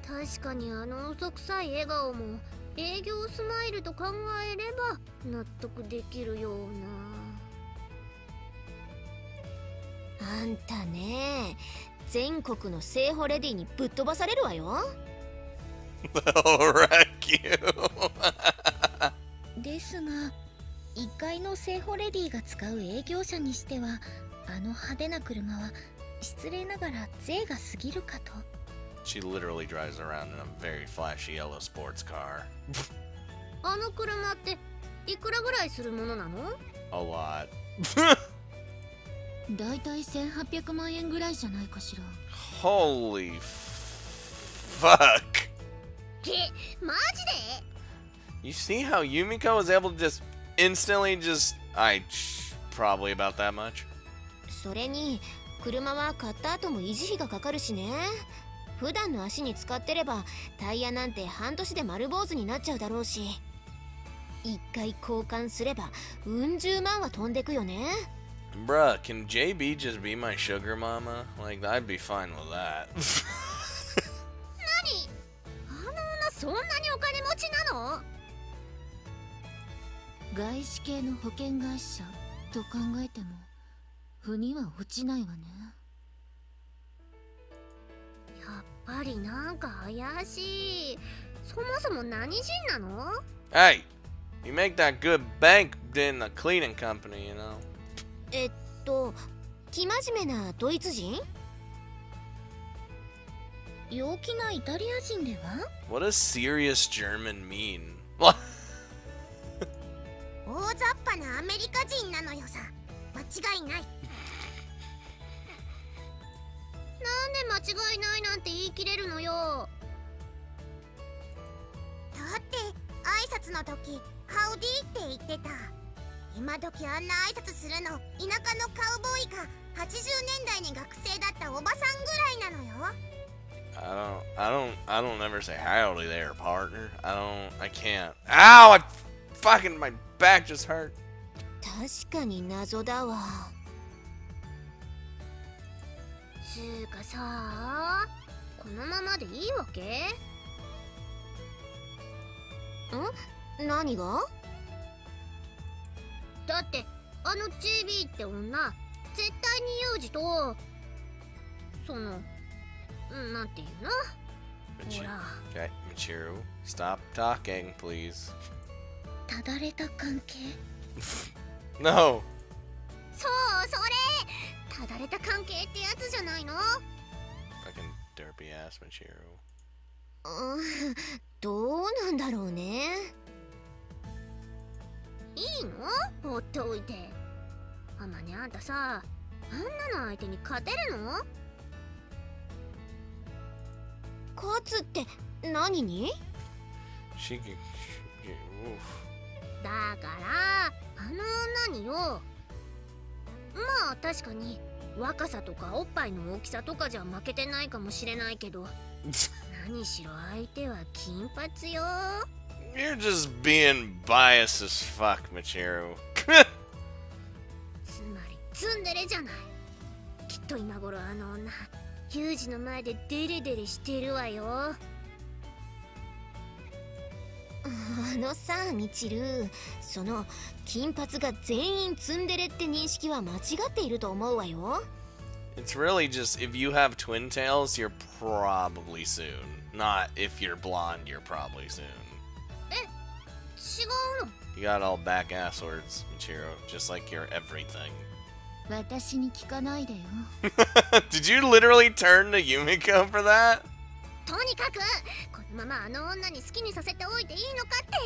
確かにあの嘘くさい笑顔も営業スマイルと考えれば納得できるような。あんたね、全国の聖保レディにぶっ飛ばされるわよ。They'll wreck you. ですが1階の聖保レディが使う営業車にしてはあの派手な車は失礼ながら税が過ぎるかと。 She literally drives around in a very flashy yellow sports car. あの車っていくらぐらいするものなの？ A lot. だいたい1800万円ぐらいじゃないかしら。 Holy fuck. マジで？ You see how Yumiko was able to just instantly just... probably about that much. それに車は買った後も維持費がかかるしね。普段の足に使ってればタイヤなんて半年で丸坊主になっちゃうだろうし、一回交換すればうん十万は飛んでくよね。 Bruh, can JB just be my sugar mama? Like, I'd be fine with that. あの女そんなにお金持ちなの？外資系の保険会社と考えても腑には落ちないわね。やっぱりなんか怪しい。そもそも何人なの？ Hey, you make that good bank in the cleaning company, you know? 生真面目なドイツ人？陽気なイタリア人では？ What does serious German mean? 大雑把なアメリカ人なのよさ。間違いない。なんで間違いないなんて言い切れるのよ。だって挨拶の時ハウディって言ってた。今時あんな挨拶するの田舎のカウボーイか80年代に学生だったおばさんぐらいなのよ。I don't ever say howdy there, partner. I can't. Ow! My back just hurt. 確かに謎だわ。つうかさ、このままでいいわけ？何が？だってあの JB って女絶対にユージとなんていうの？ほら。Okay, Michiru, stop talking, please. ただれた関係？ No. そうそれ、ただれた関係ってやつじゃないの？ Fucking derpy ass Michiru. どうなんだろうね。いいの？放っておいて。あまね、あんたさ、あんなの相手に勝てるの？勝つって何に？ She could. Oof. だからあの女によ。まあ確かに若さとかおっぱいの大きさとかじゃ負けてないかもしれないけど何しろ相手は金髪よ。You're just being biased as fuck, Michiru. つまりツンデレじゃない。きっと今頃あの女ユージの前でデレデレしてるわよ。あのさ、ミチル、その金髪が全員ツンデレって認識は間違っていると思うわよ。 It's really just if you have twin tails, you're probably soon. Not if you're blonde, you're probably soon. 違うの？ You got all back ass words, Michiru, just like you're everything. 私に聞かないでよ。Did you literally turn to Yumiko for that? とにかくこのままあの女に好きにさせておいていいのかって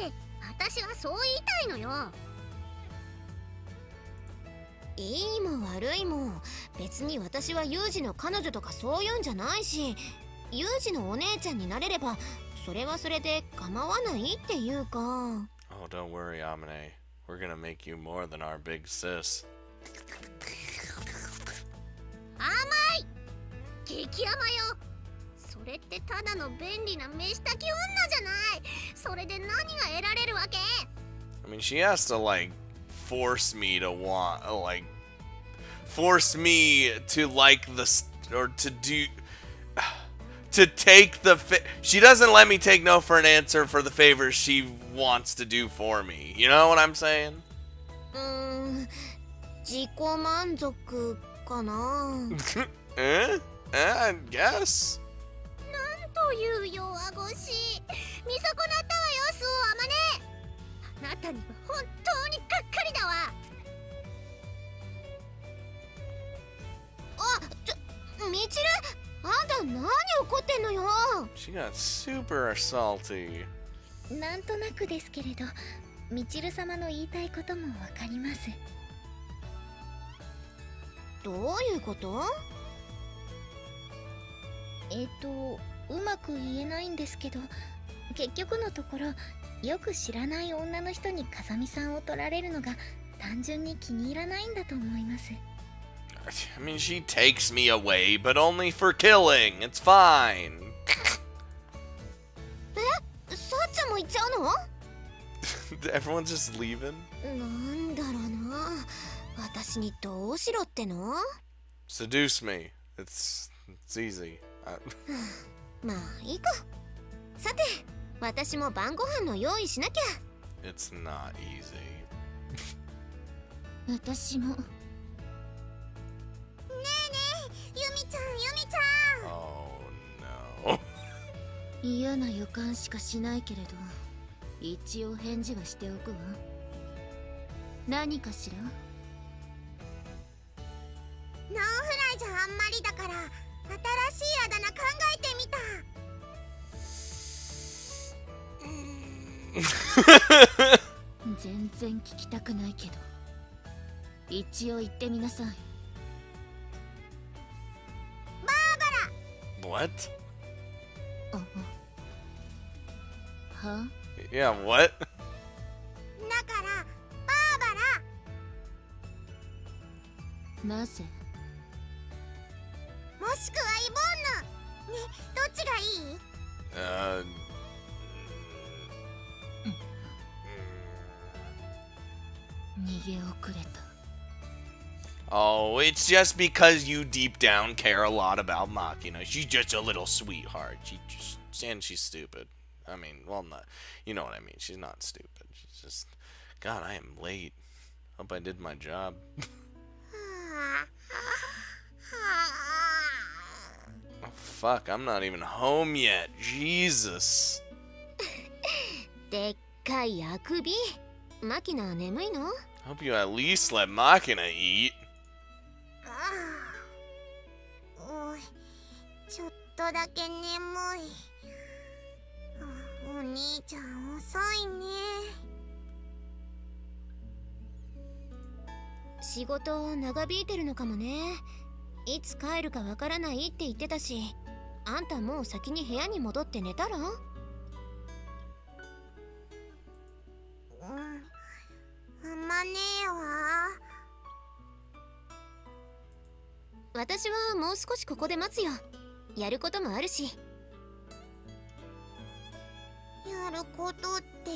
私はそう言いたいのよ。いいも悪いも別に私はユージの彼女とかそういうんじゃないし、ユージのお姉ちゃんになれればそれはそれで構わないっていうか。 Oh, don't worry, Amane. We're gonna make you more than our big sis. 甘い！激甘よ。それってただの便利な飯炊き女じゃない。それで何が得られるわけ？ I mean, she has to, like, force me to want, like, force me to like or to do, to take the, she doesn't let me take no for an answer for the favors she wants to do for me. You know what I'm saying? 自己満足かな。I guess. という弱腰。見損なったわよ、スーアマネ。あなたには本当にがっかりだわ。got super salty. なんとなくですけれど、みちる様の言いたいこともわかります。どういうこと？うまく言えないんですけど、結局のところよく知らない女の人に風見さんを取られるのが単純に気に入らないんだと思います。 I mean, she takes me away, but only for killing. It's fine. さっちゃんも行っちゃうの？ Everyone's just leaving? なんだろうな。私にどうしろっての？ Seduce me. It's easy. まあいいか。さて、私も晩ご飯の用意しなきゃ。 It's not easy. 私も。ねえねえ、ユミちゃんユミちゃん。 Oh no. 嫌な予感しかしないけれど、一応返事はしておくわ。何かしら？ノンフライじゃあんまりだから新しいあだ名考えてみた。全然聞きたくないけど、一応言ってみなさい。 What? は？ Yeah, what? だからバーバラ。なぜ？もしくはイボンヌ。ね、どっちがいい？ 逃げ遅れた。 Oh, it's just because you deep down care a lot about Machina. She's just a little sweetheart. And she's stupid. I mean, well, not, you know what I mean. She's not stupid. She's just, God, I am late. Hope I did my job. Oh, fuck, I'm not even home yet. Jesus. でっかいあくび。マキナ眠いの？ Hope you at least let Machina eat. おい、ちょっとだけ眠い。お兄ちゃん遅いね。仕事長引いてるのかもね。いつ帰るかわからないって言ってたし、あんたもう先に部屋に戻って寝たら？あまねえわ。私はもう少しここで待つよ。やることもあるし。やることって？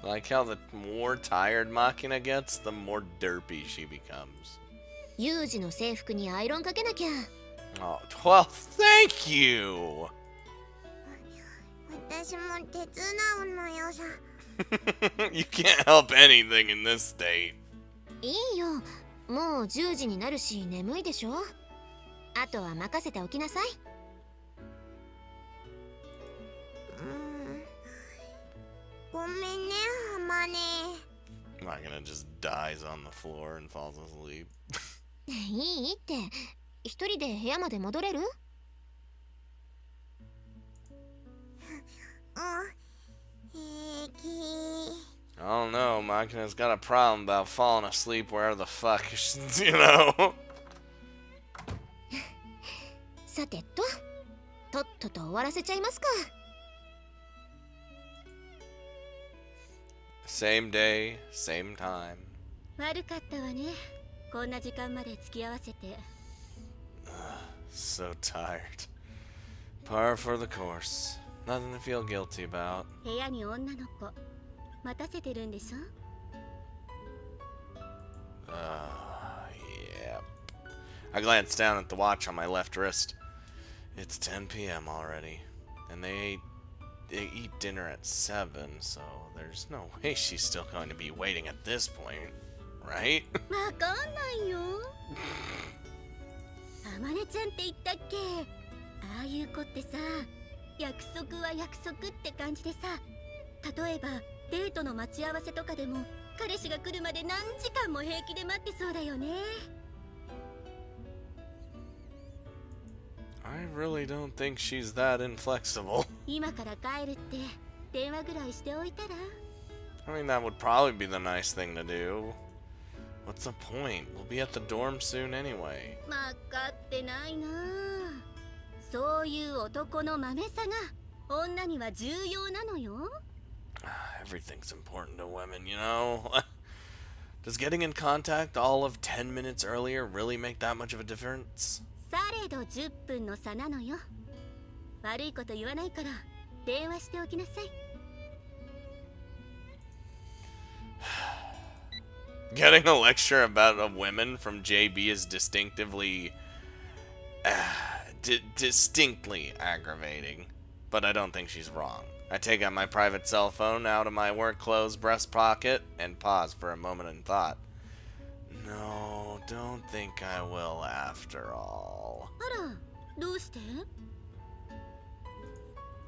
Like how the more tired Machina gets, the more derpy she becomes. ユージの制服にアイロンかけなきゃ。 Oh, well, thank you! 私も手伝うのよさ。You can't help anything in this state. いいよ。もう10時になるし眠いでしょ。あとは任せておきなさい。ごめんね、あまね。Machina just dies on the floor and falls asleep. いいって。一人で部屋まで戻れる？平気。I don't know, Machina's got a problem about falling asleep wherever the fuck, you know? さてとっとと終わらせちゃいますか。 Same day, same time. 悪かったわね。こんな時間まで付き合わせて。 So tired. Par for the course. Nothing to feel guilty about. 部屋に女の子待たせてるんでしょ？ Yep. I glanced down at the watch on my left wrist. It's 10 p.m. already. And they eat dinner at 7, so there's no way she's still going to be waiting at this point, right? わかんないよ。あまねちゃんって言ったっけ？ああいう子ってさ、約束は約束って感じでさ、例えばデートの待ち合わせとかでも彼氏が来るまで何時間も平気で待ってそうだよね。I really don't think she's that inflexible. 今から帰るって電話ぐらいしておいたら。 I mean, that would probably be the nice thing to do. What's the point? We'll be at the dorm soon anyway. 分かってないな。そういう男の豆さが女には重要なのよ。Everything's important to women, you know? Does getting in contact all of 10 minutes earlier really make that much of a difference? されど10分の差なのよ。悪いこと言わないから電話しておきなさい。 Getting a lecture about women from JB is distinctively aggravating, but I don't think she's wrong. I take out my private cell phone out of my work clothes breast pocket and pause for a moment in thought. No, don't think I will after all. あら、どうして？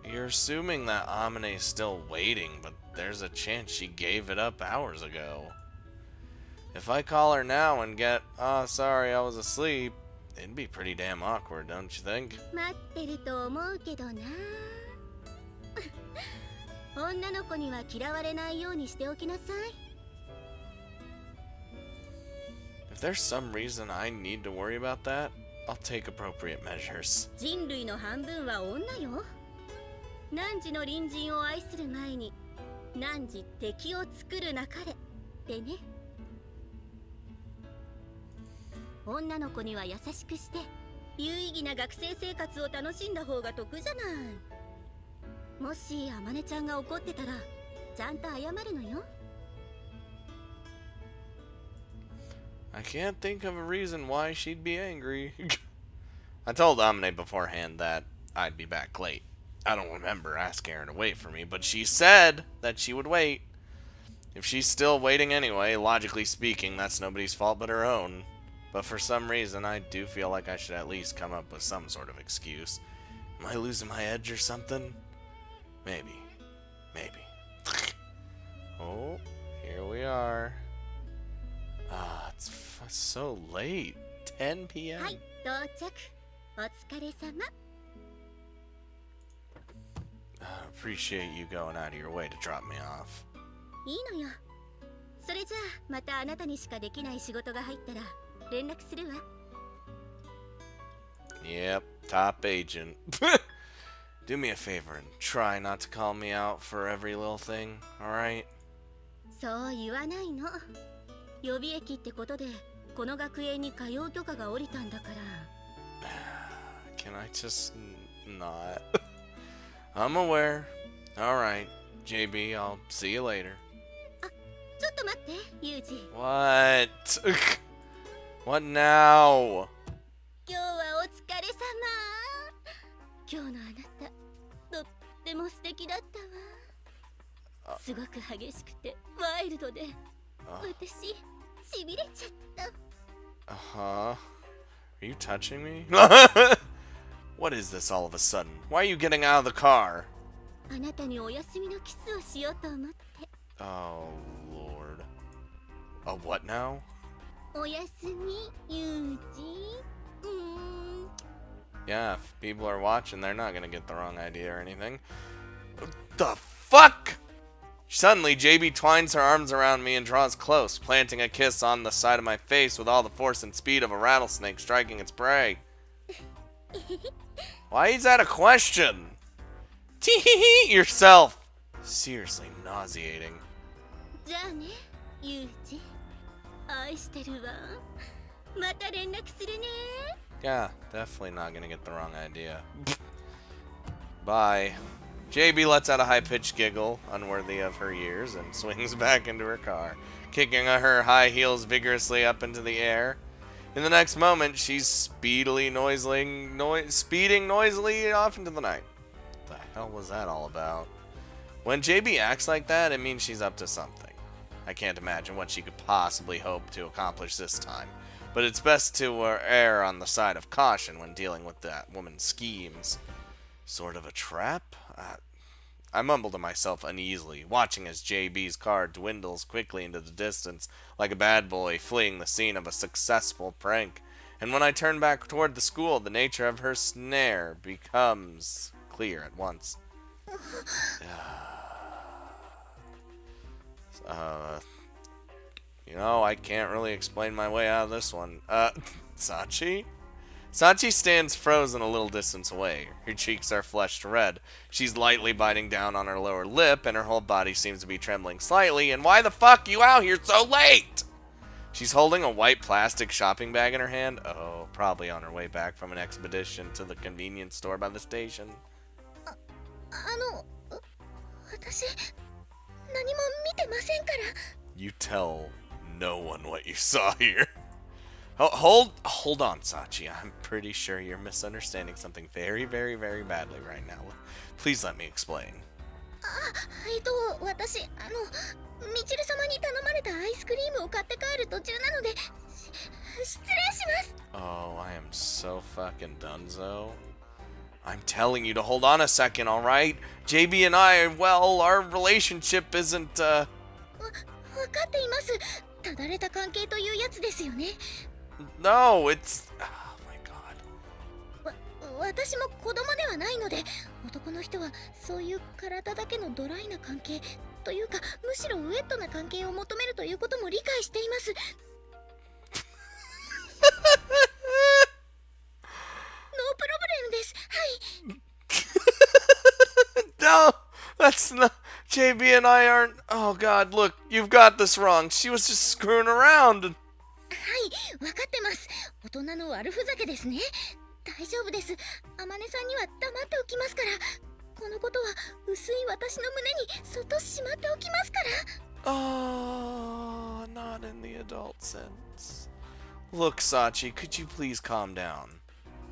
You're assuming that Amane's still waiting, but there's a chance she gave it up hours ago. If I call her now and get, "Oh, sorry, I was asleep," it'd be pretty damn awkward, don't you think? 待ってると思うけどな。女の子には嫌われないようにしておきなさい。 If there's some reason I need to worry about that, I'll take appropriate measures. 人類の半分は女よ。汝の隣人を愛する前に、汝敵を作るなかれってね。女の子には優しくして有意義な学生生活を楽しんだ方が得じゃない。もしあまねちゃんが怒ってたらちゃんと謝るのよ。 I can't think of a reason why she'd be angry. I told Amane beforehand that I'd be back late. I don't remember asking her to wait for me, but she said that she would wait. If she's still waiting anyway, logically speaking, that's nobody's fault but her own. But for some reason, I do feel like I should at least come up with some sort of excuse. Am I losing my edge or something? Maybe. Maybe. Oh, here we are. Ah, it's so late. 10 p.m. はい、到着。お疲れ様。 Appreciate you going out of your way to drop me off. いいのよ。それじゃあまたあなたにしかできない仕事が入ったら連絡するわ。 Yep, top agent. Do me a favor and try not to call me out for every little thing, alright? そう言わないの。予備役ってことでこの学園に通う許可が下りたんだから。 Can I just not? I'm aware. Alright, JB, I'll see you later. ちょっと待ってユージ。 What? What now? 今日はお疲れ様。今日のあなたとっても素敵だったわ。すごく激しくてワイルドで私しびれちゃった。 Uh-huh. Are you touching me? What is this all of a sudden? Why are you getting out of the car? あなたにお休みのキスをしようと思って。 Oh, Lord. A what now? おやすみユージ。Yeah, if people are watching, they're not gonna get the wrong idea or anything. What the fuck? Suddenly, JB twines her arms around me and draws close, planting a kiss on the side of my face with all the force and speed of a rattlesnake striking its prey. Why is that a question? Tee yourself. Seriously nauseating. じゃあねユージ。愛してるわ。また連絡するね。 Yeah, definitely not gonna get the wrong idea. Bye. JB lets out a high-pitched giggle, unworthy of her years, and swings back into her car, kicking her high heels vigorously up into the air. In the next moment, she's speeding noisily off into the night. What the hell was that all about? When JB acts like that, it means she's up to something. I can't imagine what she could possibly hope to accomplish this time. But it's best to err on the side of caution when dealing with that woman's schemes. Sort of a trap? I mumble to myself uneasily, watching as JB's car dwindles quickly into the distance, like a bad boy fleeing the scene of a successful prank. And when I turn back toward the school, the nature of her snare becomes clear at once. You know, I can't really explain my way out of this one. Sachi? Sachi stands frozen a little distance away. Her cheeks are flushed red. She's lightly biting down on her lower lip, and her whole body seems to be trembling slightly. And why the fuck you out here so late? She's holding a white plastic shopping bag in her hand. Oh, probably on her way back from an expedition to the convenience store by the station. 私何も見てませんから。 You tell no one what you saw here. Hold on, Sachi. I'm pretty sure you're misunderstanding something very, very, very badly right now. Please let me explain. 私みちる様に頼まれたアイスクリームを買って帰る途中なので失礼します。 Oh, I am so fucking donezo. I'm telling you to hold on a second, alright? JB and I, well, our relationship isn't, わかっています。ただれた関係というやつですよね。 No, it's... Oh my god. 私も子供ではないので、男の人はそういう体だけのドライな関係というか、むしろウェットな関係を求めるということも理解しています。ノープロブレムです。No,はい。that's not... JB and I aren't... Oh god, look, you've got this wrong. She was just screwing around. はい、わかってます。大人の悪ふざけですね。大丈夫です。あまねさんには黙っておきますから。このことは薄い私の胸にそっとしまっておきますから。 Oh, not in the adult sense. Look, Sachi, could you please calm down?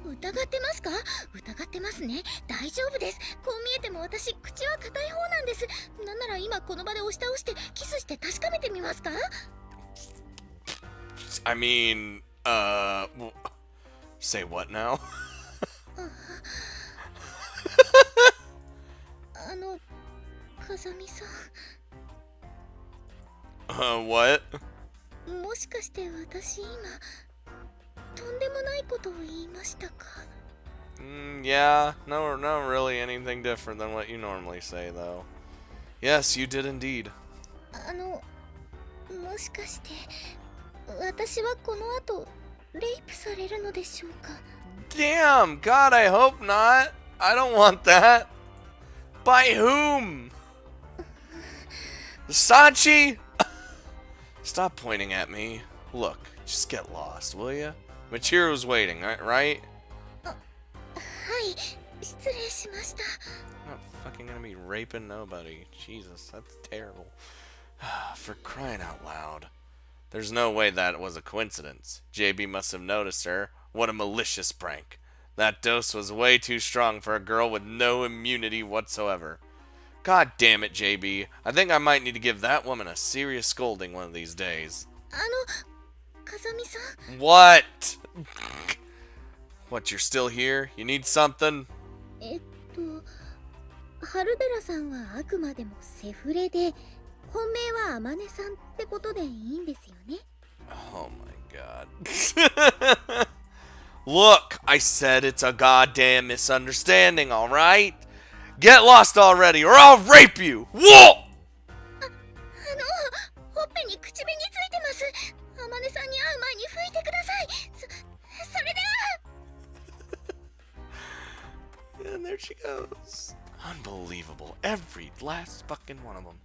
疑ってますか？疑ってますね。大丈夫です。こう見えても私、口は硬い方なんです。なんなら今この場で押し倒してキスして確かめてみますか？ I mean, say what now? 風見さ What? ん、もしかして私今とんでもないことを言いましたか？ Yeah, no, not really anything different than what you normally say, though. Yes, you did indeed. もしかして私はこの後レイプされるのでしょうか？ Damn, God, I hope not. I don't want that. By whom? Sachi? Stop pointing at me. Look, just get lost, will ya? Michiru's waiting, right? はい、失礼しました。 I'm not fucking gonna be raping nobody. Jesus, that's terrible. For crying out loud. There's no way that was a coincidence. JB must have noticed her. What a malicious prank. That dose was way too strong for a girl with no immunity whatsoever. God damn it, JB. I think I might need to give that woman a serious scolding one of these days. 風見さん。 What? What, you're still here? You need something? 春寺さんはあくまでもセフレで、本命はあまねさんってことでいいんですよね。 Oh my god. Look, I said it's a goddamn misunderstanding, alright? Get lost already or I'll rape you! Whoa! ほっぺに口紅ついてます。あまねさんに会う前に拭いてください。それでは。 And there she goes. Unbelievable. Every last fucking one of them.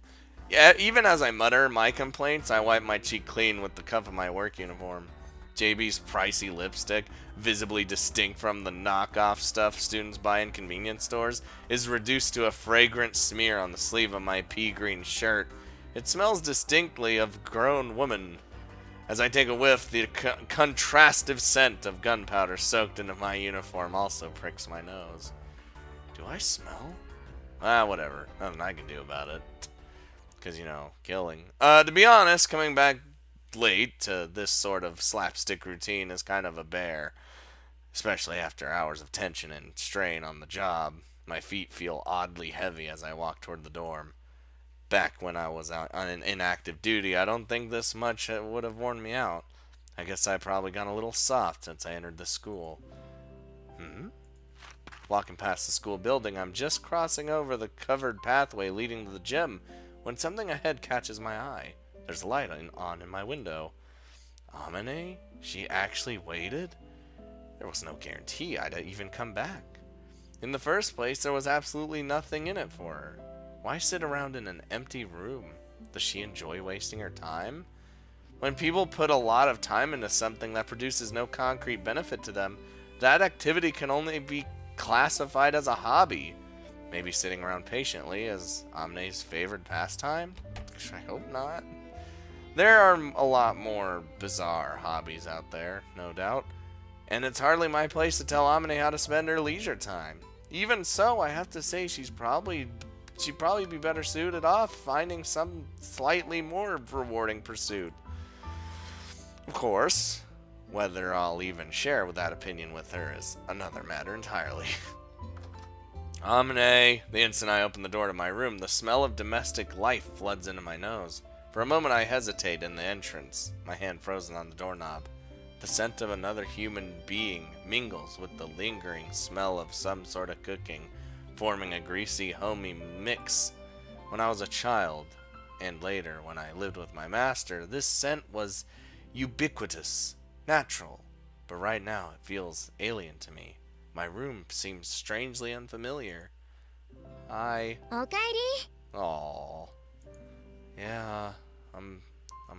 Yeah, even as I mutter my complaints, I wipe my cheek clean with the cuff of my work uniform. JB's pricey lipstick, visibly distinct from the knockoff stuff students buy in convenience stores, is reduced to a fragrant smear on the sleeve of my pea green shirt. It smells distinctly of grown woman. As I take a whiff, the contrastive scent of gunpowder soaked into my uniform also pricks my nose. Do I smell? Ah, whatever. Nothing I can do about it. Because, you know, killing. To be honest, coming back late to this sort of slapstick routine is kind of a bear. Especially after hours of tension and strain on the job. My feet feel oddly heavy as I walk toward the dorm. Back when I was out on an inactive duty, I don't think this much would have worn me out. I guess I probably got a little soft since I entered the school. Walking past the school building, I'm just crossing over the covered pathway leading to the gym when something ahead catches my eye. There's a light on in my window. Amane? She actually waited? There was no guarantee I'd even come back. In the first place, there was absolutely nothing in it for her. Why sit around in an empty room? Does she enjoy wasting her time? When people put a lot of time into something that produces no concrete benefit to them, that activity can only be classified as a hobby. Maybe sitting around patiently is Amane's favorite pastime? I hope not. There are a lot more bizarre hobbies out there, no doubt, and it's hardly my place to tell Amane how to spend her leisure time. Even so, I have to say she'd probably be better suited off finding some slightly more rewarding pursuit. Of course, whether I'll even share that opinion with her is another matter entirely. Amane, the instant I open the door to my room, the smell of domestic life floods into my nose. For a moment I hesitate in the entrance, my hand frozen on the doorknob. The scent of another human being mingles with the lingering smell of some sort of cooking, forming a greasy, homey mix. When I was a child, and later when I lived with my master, this scent was ubiquitous, natural, but right now it feels alien to me. My room seems strangely unfamiliar.おかえり。 Aww. Yeah, I'm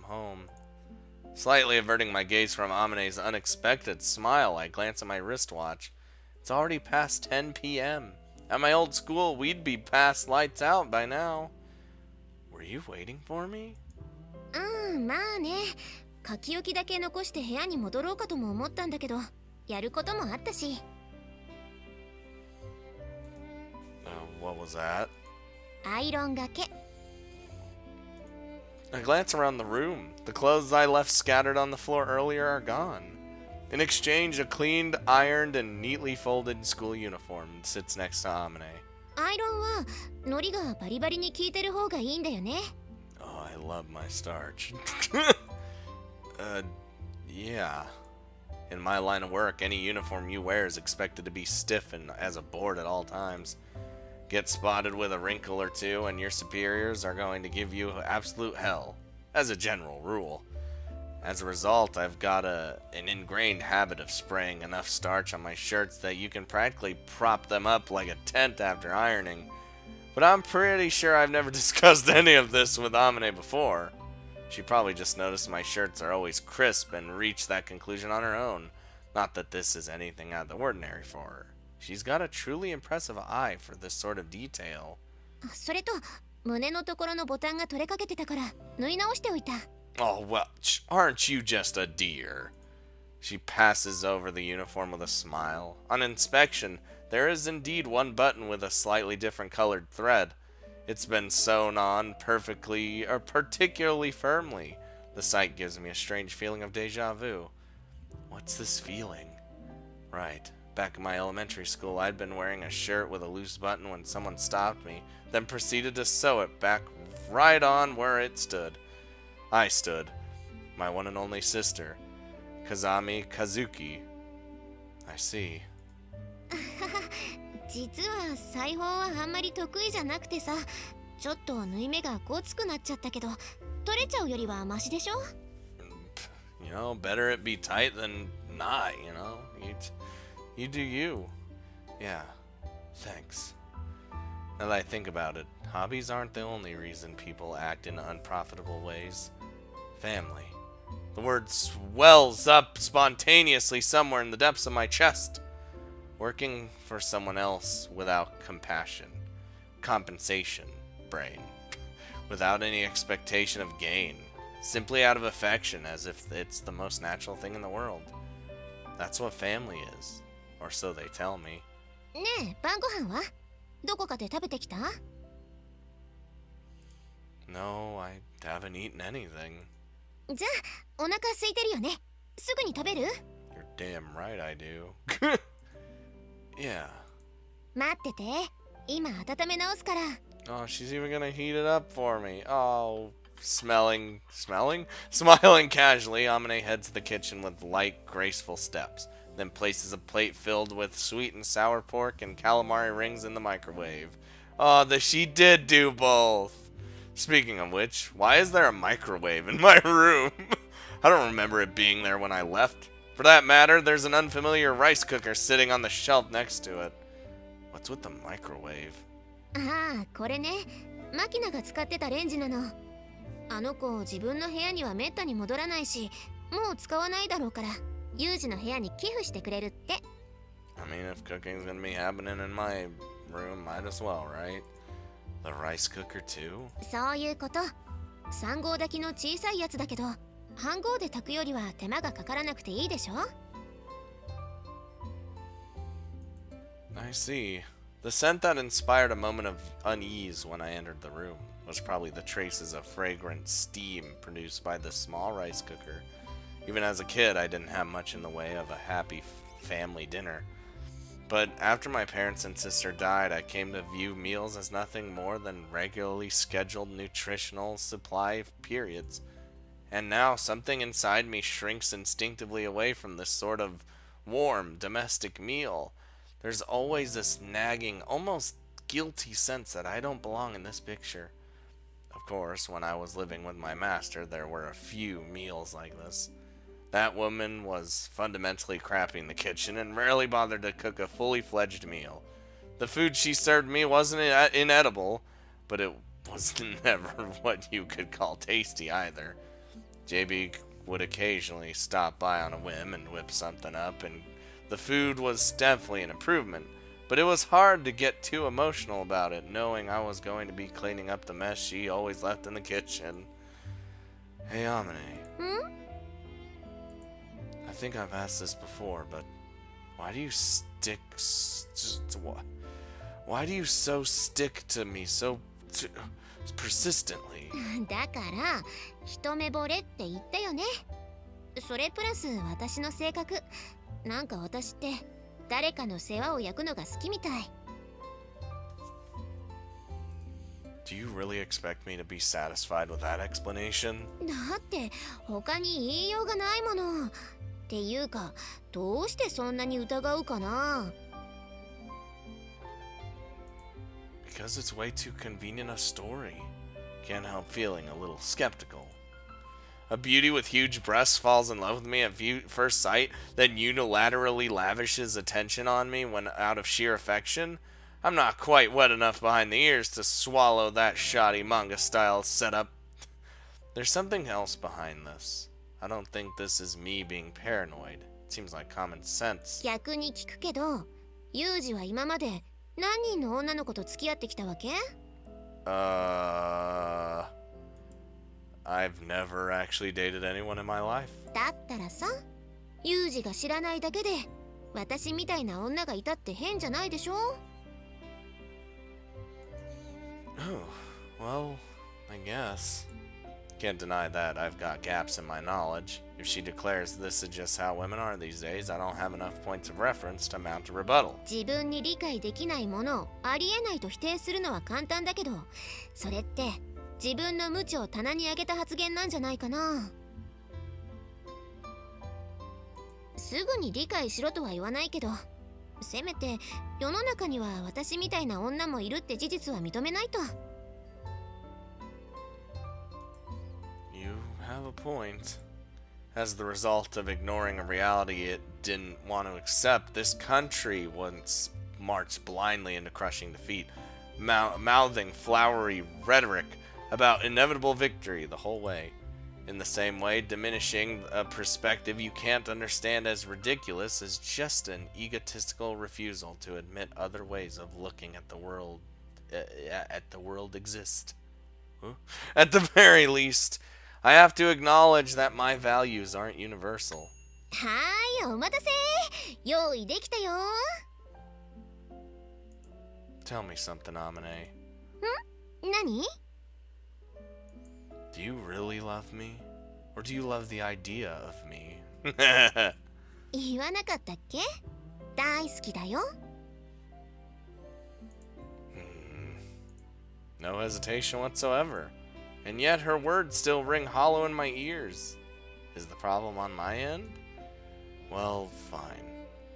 home. Slightly averting my gaze from Amane's unexpected smile, I glance at my wristwatch. It's already past 10 p.m. At my old school, we'd be past lights out by now. Were you waiting for me? まあね。書き置きだけ残して部屋に戻ろうかとも思ったんだけど、やることもあったし。What was that? アイロンがけ。 I glance around the room. The clothes I left scattered on the floor earlier are gone. In exchange, a cleaned, ironed, and neatly folded school uniform sits next to Amane. アイロンは海苔がバリバリに効いてる方がいいんだよね。 Oh, I love my starch. Yeah. In my line of work, any uniform you wear is expected to be stiff and as a board at all times. Get spotted with a wrinkle or two, and your superiors are going to give you absolute hell, as a general rule. As a result, I've got an ingrained habit of spraying enough starch on my shirts that you can practically prop them up like a tent after ironing. But I'm pretty sure I've never discussed any of this with Amane before. She probably just noticed my shirts are always crisp and reached that conclusion on her own. Not that this is anything out of the ordinary for her. She's got a truly impressive eye for this sort of detail. それと胸のところのボタンが取れかけてたから縫い直しておいた。 Oh, well, aren't you just a dear? She passes over the uniform with a smile. On inspection, there is indeed one button with a slightly different colored thread. It's been sewn on particularly firmly. The sight gives me a strange feeling of deja vu. What's this feeling? Right. Back in my elementary school, I'd been wearing a shirt with a loose button when someone stopped me, then proceeded to sew it back right on where it stood. I stood. My one and only sister, Kazami Kazuki. I see. 実は裁縫はあんまり得意じゃなくてさ、ちょっと縫い目がごつくなっちゃったけど、取れちゃうよりはマシでしょ？ You know, better it be tight than not, you know? You do you. Yeah, thanks. Now that I think about it, hobbies aren't the only reason people act in unprofitable ways. Family. The word swells up spontaneously somewhere in the depths of my chest. Working for someone else without compensation, brain. Without any expectation of gain. Simply out of affection, as if it's the most natural thing in the world. That's what family is. Or so they tell me. ねえ、晩ご飯は？どこかで食べてきた？ No, I haven't eaten anything. じゃあ、お腹空いてるよね。すぐに食べる？ You're damn right I do. Yeah. 待ってて。今温め直すから。 Oh, she's even gonna heat it up for me. Oh, Smiling casually, Amane heads to the kitchen with light, graceful steps, then places a plate filled with sweet and sour pork and calamari rings in the microwave. Oh, she did do both! Speaking of which, why is there a microwave in my room? I don't remember it being there when I left. For that matter, there's an unfamiliar rice cooker sitting on the shelf next to it. What's with the microwave? ああ、これね。マキナが使ってたレンジなの。あの子、自分の部屋にはめったに戻らないし、もう使わないだろうから、ユージの部屋に寄付してくれるって。I mean, if cooking's gonna be happening in my room, might as well, right? The rice cooker too? そういうこと。3合炊きの小さいやつだけど、半合で炊くよりは手間がかからなくていいでしょ？ I see. The scent that inspired a moment of unease when I entered the room was probably the traces of fragrant steam produced by the small rice cooker. Even as a kid, I didn't have much in the way of a happy family dinner. But after my parents and sister died, I came to view meals as nothing more than regularly scheduled nutritional supply periods. And now something inside me shrinks instinctively away from this sort of warm, domestic meal. There's always this nagging, almost guilty sense that I don't belong in this picture. Of course, when I was living with my master, there were a few meals like this. That woman was fundamentally crappy in the kitchen and rarely bothered to cook a fully fledged meal. The food she served me wasn't inedible, but it was never what you could call tasty either. JB would occasionally stop by on a whim and whip something up, and the food was definitely an improvement, but it was hard to get too emotional about it, knowing I was going to be cleaning up the mess she always left in the kitchen. Hey, Amane. Hmm? I think I've asked this before, but why do you why do you so stick to me so persistently? だから一目惚れって言ったよね。それプラス私の性格。なんか私って誰かの世話を焼くのが好きみたい。Do you really expect me to be satisfied with that explanation? だって他に言いようがないもの。っていうか、どうしてそんなに疑うかな？ Because it's way too convenient a story. Can't help feeling a little skeptical. A beauty with huge breasts falls in love with me at first sight, then unilaterally lavishes attention on me when out of sheer affection? I'm not quite wet enough behind the ears to swallow that shoddy manga-style setup. There's something else behind this. I don't think this is me being paranoid. It seems like common sense. 逆に聞くけど、ユージは今まで何人の女の子と付き合ってきたわけ？ I've never actually dated anyone in my life. だったらさ、ユージが知らないだけで私みたいな女がいたって変じゃないでしょ？ Oh, well, I guess. Can't deny that I've got gaps in my knowledge. If she declares this is just how women are these days, I don't have enough points of reference to mount a rebuttal. 自分に理解できないものをありえないと否定するのは簡単だけど、それって自分の無知を棚に上げた発言なんじゃないかな。すぐに理解しろとは言わないけど、せめて世の中には私みたいな女もいるって事実は認めないと。You have a point. As the result of ignoring a reality it didn't want to accept, this country once marched blindly into crushing defeat, mouthing flowery rhetoric about inevitable victory the whole way. In the same way, diminishing a perspective you can't understand as ridiculous is just an egotistical refusal to admit other ways of looking at the world exist. Huh? At the very least, I have to acknowledge that my values aren't universal. はーい、お待たせ。用意できたよ。Tell me something, Amane. 何？ Do you really love me? Or do you love the idea of me? 言わなかったっけ？大好きだよ。No hesitation whatsoever. and yet her words still ring hollow in my ears. Is the problem on my end? Well, fine.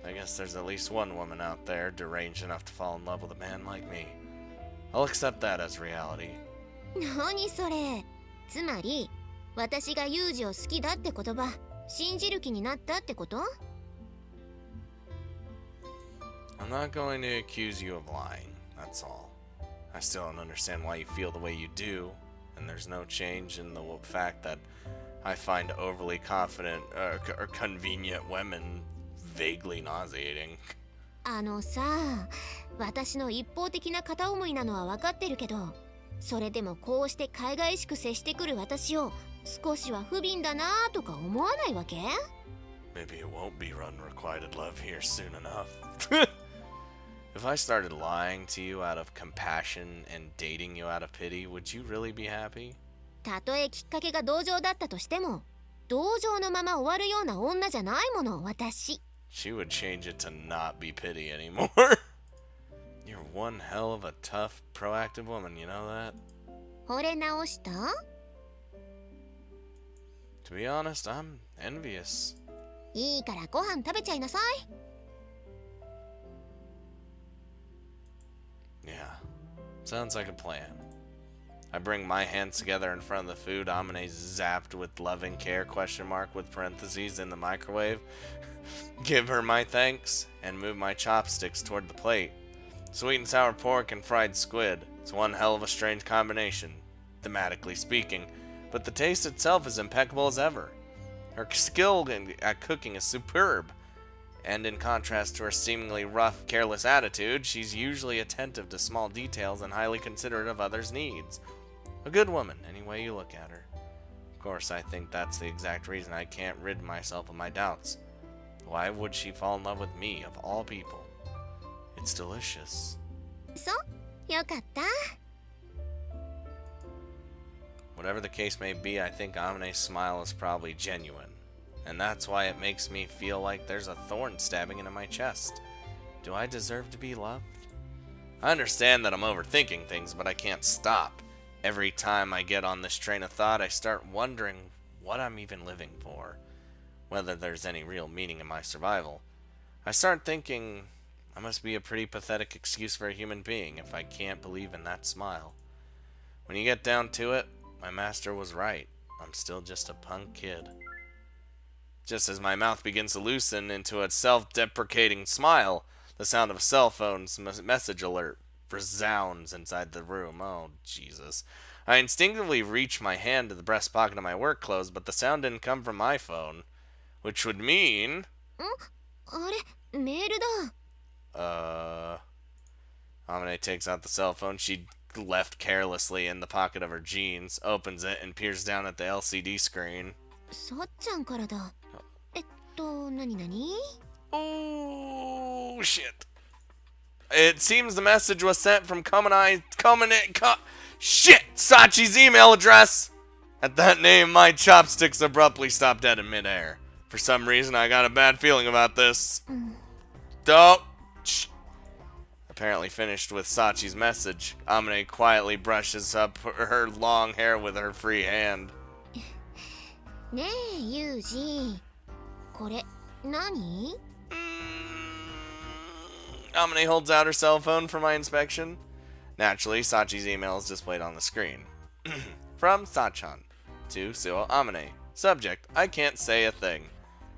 I guess there's at least one woman out there deranged enough to fall in love with a man like me. I'll accept that as reality. 何それ。つまり私がユージを好きだって言葉信じる気になったってこと？ I'm not going to accuse you of lying, that's all. I still don't understand why you feel the way you do, and there's no change in the fact that I find overly confident or convenient women vaguely nauseating. あのさ、私の一方的な片思いなのは分かってるけど、それでもこうして海外しく接してくる私を少しは不憫だなとか思わないわけ？ Maybe it won't be unrequited love here soon enough. If I started lying to you out of compassion and dating you out of pity, would you really be happy? たとえきっかけが同情だったとしても、同情のまま終わるような女じゃないもの、私。She would change it to not be pity anymore. You're one hell of a tough, proactive woman, you know that? 惚れ直した？ To be honest, I'm envious. いいからご飯食べちゃいなさい。Yeah, sounds like a plan. I bring my hands together in front of the food Amane zapped with loving care with parentheses in the microwave. Give her my thanks and move my chopsticks toward the plate. Sweet and sour pork and fried squid. It's one hell of a strange combination, thematically speaking, but the taste itself is impeccable as ever. Her skill at cooking is superb, and in contrast to her seemingly rough, careless attitude, she's usually attentive to small details and highly considerate of others' needs. A good woman, any way you look at her. Of course, I think that's the exact reason I can't rid myself of my doubts. Why would she fall in love with me, of all people? It's delicious. そう、よかった。Whatever the case may be, I think Amane's smile is probably genuine. And that's why it makes me feel like there's a thorn stabbing into my chest. Do I deserve to be loved? I understand that I'm overthinking things, but I can't stop. Every time I get on this train of thought, I start wondering what I'm even living for. Whether there's any real meaning in my survival. I start thinking I must be a pretty pathetic excuse for a human being if I can't believe in that smile. When you get down to it, my master was right. I'm still just a punk kid. Just as my mouth begins to loosen into a self-deprecating smile, the sound of a cell phone's message alert resounds inside the room. Oh, Jesus. I instinctively reach my hand to the breast pocket of my work clothes, but the sound didn't come from my phone. Which would mean... あれ、メールだ。Amane takes out the cell phone she left carelessly in the pocket of her jeans, opens it, and peers down at the LCD screen. さっちゃんからだ。何々？ Oh, shit. It seems the message was sent from Shit! Sachi's email address! At that name, my chopsticks abruptly stopped dead in midair. For some reason, I got a bad feeling about this. Don't. Apparently finished with Sachi's message, Amane quietly brushes up her long hair with her free hand. ねえ、ユージ。これ、何？ Amane holds out her cell phone for my inspection. Naturally, Sachi's email is displayed on the screen. From Sachan to Suo Amane. Subject, I can't say a thing.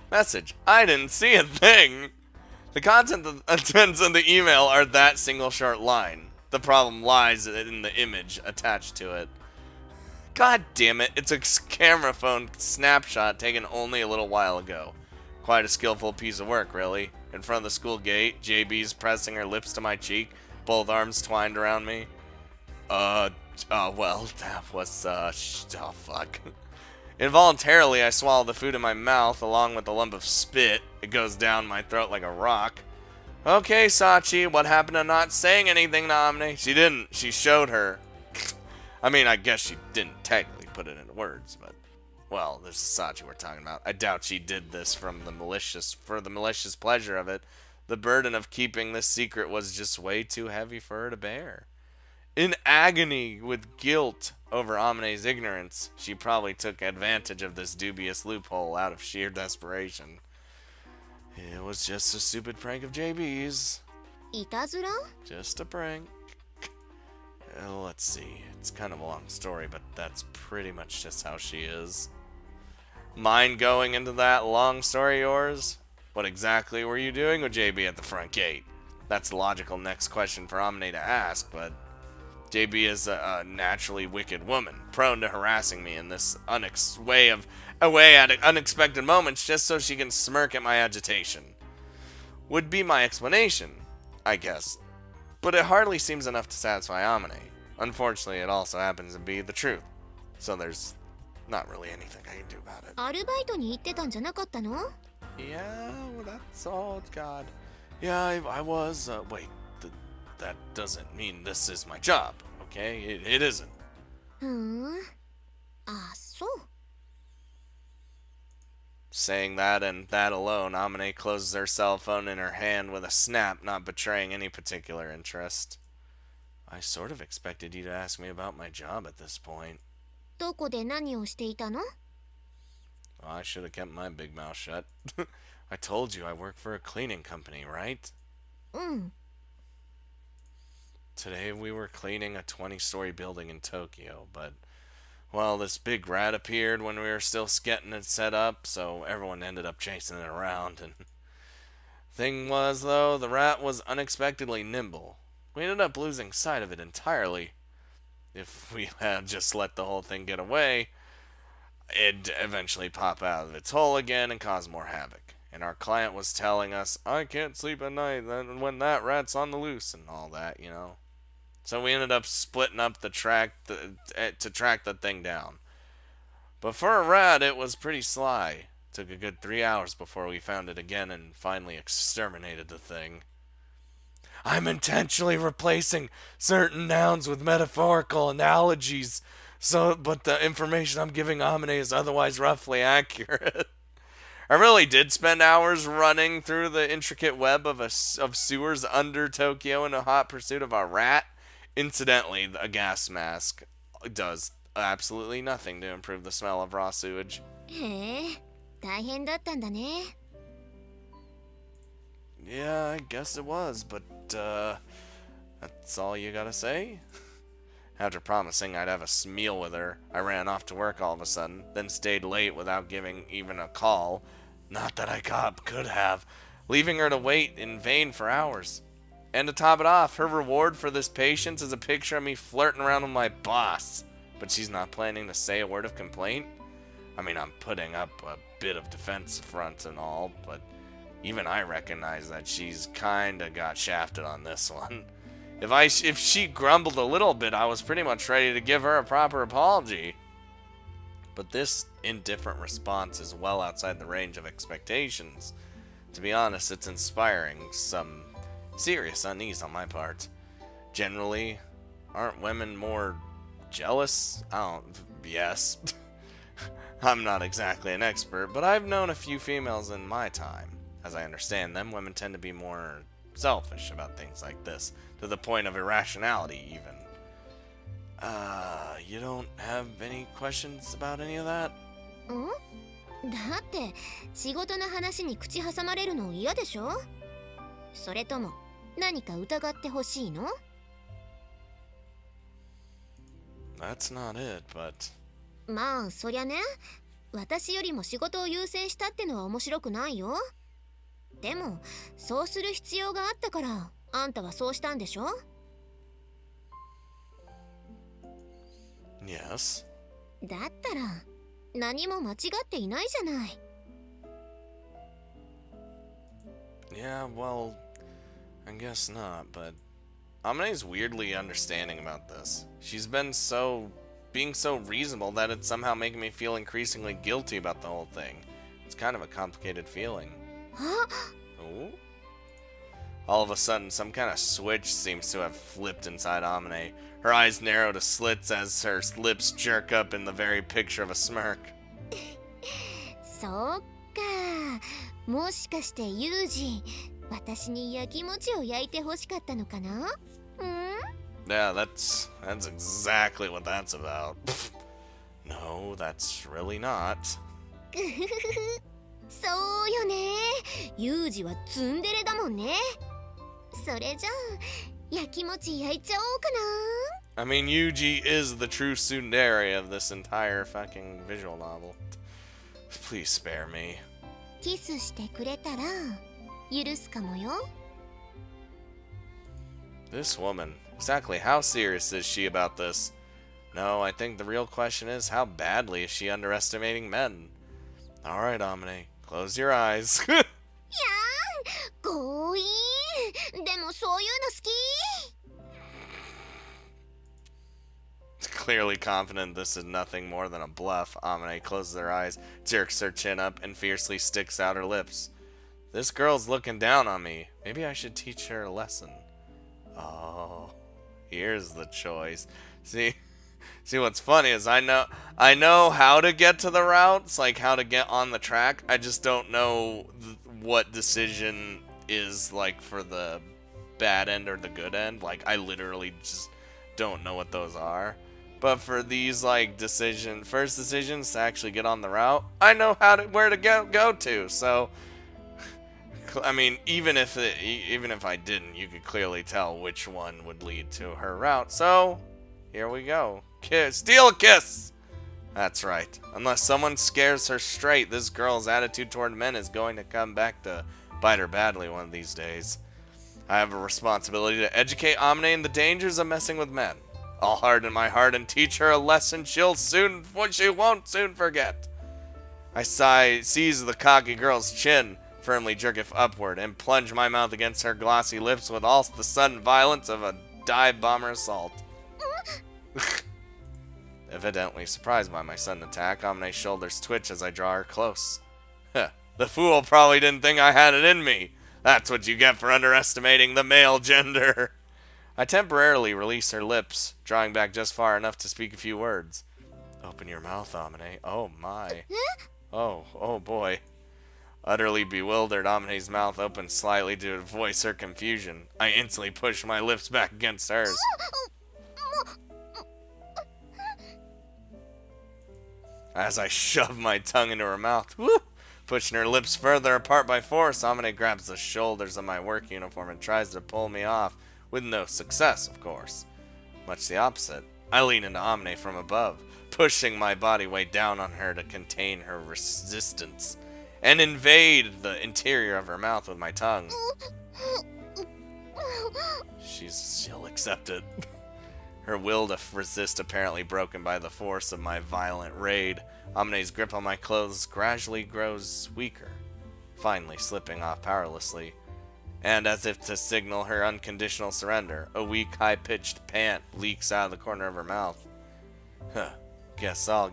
Message, I didn't see a thing. The contents of the email are that single short line. The problem lies in the image attached to it. God damn it, it's a camera phone snapshot taken only a little while ago. Quite a skillful piece of work, really. In front of the school gate, JB's pressing her lips to my cheek, both arms twined around me. Well, that was, oh, fuck. Involuntarily, I swallow the food in my mouth along with a lump of spit. It goes down my throat like a rock. Okay, Sachi, what happened to not saying anything to Amane? She didn't. She showed her. I mean, I guess she didn't technically put it into words, but... Well, this is Sachi we're talking about. I doubt she did this for the malicious pleasure of it. The burden of keeping this secret was just way too heavy for her to bear. In agony with guilt over Amane's ignorance, she probably took advantage of this dubious loophole out of sheer desperation. It was just a stupid prank of JB's. いたずら? Just a prank. Let's see. It's kind of a long story, but that's pretty much just how she is. Mind going into that long story of yours? What exactly were you doing with JB at the front gate? That's the logical next question for Amane to ask, but JB is a naturally wicked woman, prone to harassing me in this way at unexpected moments just so she can smirk at my agitation. Would be my explanation, I guess. But it hardly seems enough to satisfy Amane. Unfortunately, it also happens to be the truth. So there's not really anything I can do about it. アルバイトに行ってたんじゃなかったの? Yeah, well, that's all, God. Yeah, I was, wait, that doesn't mean this is my job, okay? It isn't. ふーん。あ、そう。Saying that and that alone, Amane closes her cell phone in her hand with a snap, not betraying any particular interest. I sort of expected you to ask me about my job at this point. どこで何をしていたの? Well, I should have kept my big mouth shut. I told you I work for a cleaning company, right? うん。 Today we were cleaning a 20-story building in Tokyo, but, well, this big rat appeared when we were still getting it set up, so everyone ended up chasing it around, and... Thing was, though, the rat was unexpectedly nimble. We ended up losing sight of it entirely. If we had just let the whole thing get away, it'd eventually pop out of its hole again and cause more havoc. And our client was telling us, I can't sleep at night when that rat's on the loose and all that, you know. So we ended up splitting up the track to track the thing down. But for a rat, it was pretty sly. Took a good 3 hours before we found it again and finally exterminated the thing. I'm intentionally replacing certain nouns with metaphorical analogies, but the information I'm giving Amane is otherwise roughly accurate. I really did spend hours running through the intricate web of sewers under Tokyo in a hot pursuit of a rat. Incidentally, a gas mask does absolutely nothing to improve the smell of raw sewage. へえ、大変だったんだね。 Yeah, I guess it was, but, that's all you gotta say? After promising I'd have a meal with her, I ran off to work all of a sudden, then stayed late without giving even a call. Not that I could have, leaving her to wait in vain for hours. And to top it off, her reward for this patience is a picture of me flirting around with my boss. But she's not planning to say a word of complaint? I mean, I'm putting up a bit of defense front and all, but even I recognize that she's kinda got shafted on this one. If she grumbled a little bit, I was pretty much ready to give her a proper apology. But this indifferent response is well outside the range of expectations. To be honest, it's inspiring some serious unease on my part. Generally, aren't women more jealous? Yes. I'm not exactly an expert, but I've known a few females in my time. As I understand them, women tend to be more selfish about things like this, to the point of irrationality, even. You don't have any questions about any of that? ん? だって、仕事の話に口挟まれるの嫌でしょ? それとも、何か疑ってほしいの? That's not it, but... まあ、そりゃね、私よりも仕事を優先したってのは面白くないよ。でも、そうする必要があったから、あんたはそうしたんでしょ? Yes. だったら、何も間違っていないじゃない。Yeah, well, I guess not, but Amane's weirdly understanding about this. She's been being so reasonable that it's somehow making me feel increasingly guilty about the whole thing. It's kind of a complicated feeling. Huh? Oh? All of a sudden, some kind of switch seems to have flipped inside Amane. Her eyes narrow to slits as her lips jerk up in the very picture of a smirk. そうか。もしかしてユージ、私に焼き餅を焼いて欲しかったのかな? うん? Yeah, that's exactly what that's about. No, that's really not. そうよね。ユージはツンデレだもんね。それじゃあ焼きもち焼いちゃおうかな。 I mean, Yuji is the true tsundere of this entire fucking visual novel. Please spare me. キスしてくれたら許すかもよ。 This woman, exactly how serious is she about this? No, I think the real question is, how badly is she underestimating men? Alright, Amane, close your eyes. いやー強引。でもそういうの好き。 Clearly confident this is nothing more than a bluff, Amane closes her eyes, jerks her chin up, and fiercely sticks out her lips. This girl's looking down on me. Maybe I should teach her a lesson. Oh, here's the choice. See what's funny is I know how to get to the routes, like how to get on the track. I just don't know what decision is like for the bad end or the good end. Like I literally just don't know what those are. But for these like first decisions to actually get on the route, I know where to go to. So I mean, even if I didn't, you could clearly tell which one would lead to her route. So here we go. Steal a kiss! That's right. Unless someone scares her straight, this girl's attitude toward men is going to come back to bite her badly one of these days. I have a responsibility to educate Amane in the dangers of messing with men. I'll harden my heart and teach her a lesson she won't soon forget. I seize the cocky girl's chin, firmly jerk it upward, and plunge my mouth against her glossy lips with all the sudden violence of a dive bomber assault. Evidently surprised by my sudden attack, Amane's shoulders twitch as I draw her close. The fool probably didn't think I had it in me. That's what you get for underestimating the male gender. I temporarily release her lips, drawing back just far enough to speak a few words. Open your mouth, Amane. Oh my. Oh boy. Utterly bewildered, Amane's mouth opens slightly to voice her confusion. I instantly push my lips back against hers. As I shove my tongue into her mouth, pushing her lips further apart by force, Amane grabs the shoulders of my work uniform and tries to pull me off, with no success, of course. Much the opposite. I lean into Amane from above, pushing my body weight down on her to contain her resistance, and invade the interior of her mouth with my tongue. She'll accept it. Her will to resist apparently broken by the force of my violent raid. Amane's grip on my clothes gradually grows weaker, finally slipping off powerlessly. And as if to signal her unconditional surrender, a weak, high-pitched pant leaks out of the corner of her mouth. Guess I'll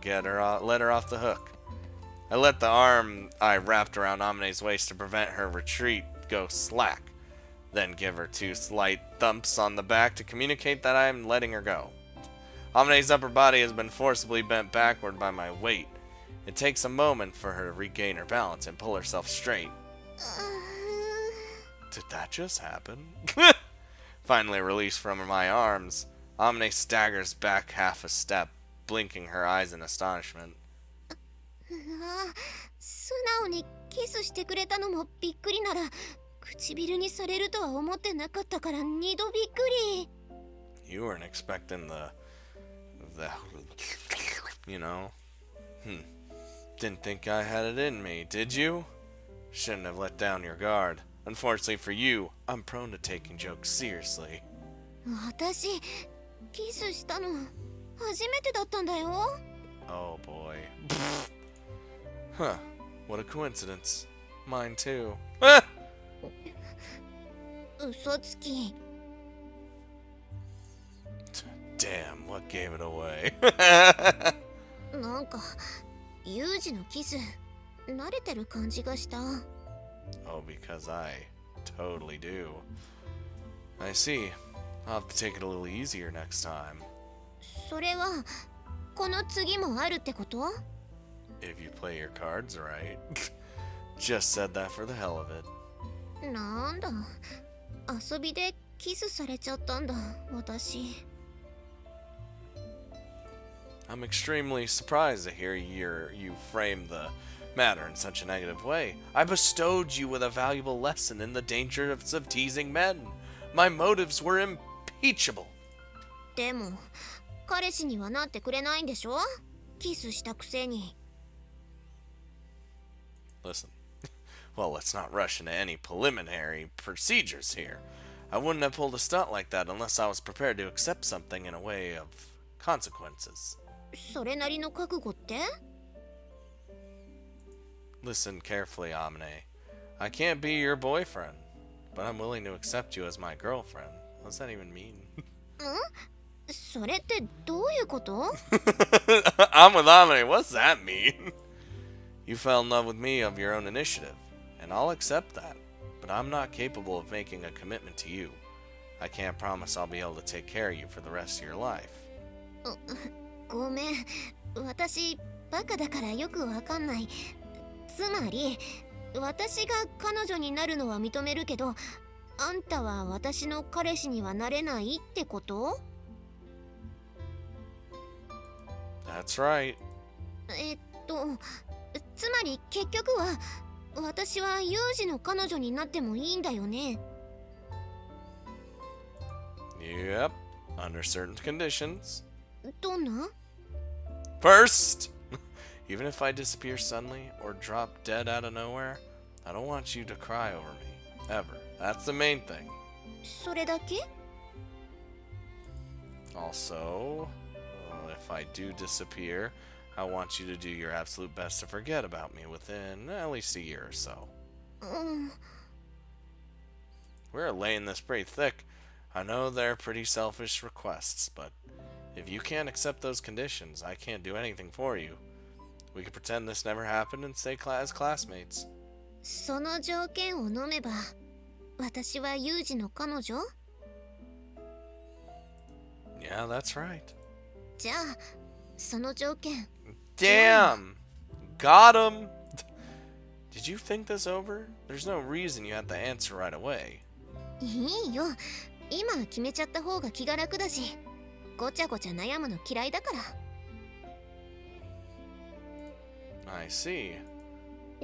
let her off the hook. I let the arm I wrapped around Amane's waist to prevent her retreat go slack, then give her 2 slight thumps on the back to communicate that I am letting her go. Amane's upper body has been forcibly bent backward by my weight. It takes a moment for her to regain her balance and pull herself straight. Did that just happen? Finally released from my arms, Amane staggers back half a step, blinking her eyes in astonishment. 素直にキスしてくれたのもびっくりなら唇にされるとは思ってなかったから2度びっくり。 You weren't expecting the you know. Didn't think I had it in me, did you? Shouldn't have let down your guard. Unfortunately for you, I'm prone to taking jokes seriously. 私キスしたの初めてだったんだよ。 Oh boy. Huh. What a coincidence. Mine too. 嘘つき。 Damn, what gave it away? なんかユージのキス慣れてる感じがした。 Oh, because I totally do. I see. I'll have to take it a little easier next time. それはこの次もあるってこと？ If you play your cards right. Just said that for the hell of it. なんだ遊びでキスされちゃったんだ、私。I'm extremely surprised to hear you frame the matter in such a negative way. I bestowed you with a valuable lesson in the dangers of teasing men. My motives were impeachable. でも、彼氏にはなってくれないんでしょ？キスしたくせに。Listen, well, let's not rush into any preliminary procedures here. I wouldn't have pulled a stunt like that unless I was prepared to accept something in a way of consequences. それなりの覚悟って？ Listen carefully, Amane. I can't be your boyfriend, but I'm willing to accept you as my girlfriend. What does that even mean? それってどういうこと？ I'm with Amane. What's that mean? You fell in love with me of your own initiative, and I'll accept that. But I'm not capable of making a commitment to you. I can't promise I'll be able to take care of you for the rest of your life. ごめん、私バカだからよくわかんない。つまり、私が彼女になるのは認めるけど、あんたは私の彼氏にはなれないってこと？ That's right. つまり結局は、私はユージの彼女になってもいいんだよね。Yep, under certain conditions. どんな？ First, even if I disappear suddenly or drop dead out of nowhere, I don't want you to cry over me, ever. That's the main thing. それだけ？ Also, if I do disappear, I want you to do your absolute best to forget about me within at least a year or so. うん。 We're laying this pretty thick. I know they're pretty selfish requests, but if you can't accept those conditions, I can't do anything for you. We could pretend this never happened and stay as classmates. その条件を飲めば、私はユージの彼女？ Yeah, that's right. じゃあ、その条件。 Damn! Got him! Did you think this over? There's no reason you had to answer right away. いいよ。今決めちゃった方が気が楽だし、ごちゃごちゃ悩むの嫌いだから。I see.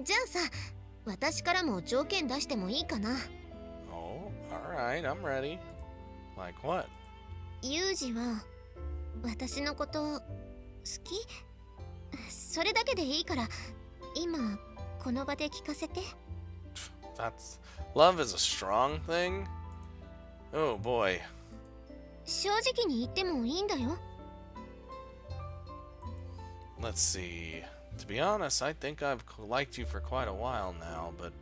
じゃあさ、私からも条件出してもいいかな。Oh, alright, I'm ready. Like what? ユージは私のこと好き？それだけでいいから、今この場で聞かせて。That's... Love is a strong thing? Oh boy. 正直に言ってもいいんだよ。Let's see. To be honest, I think I've liked you for quite a while now, but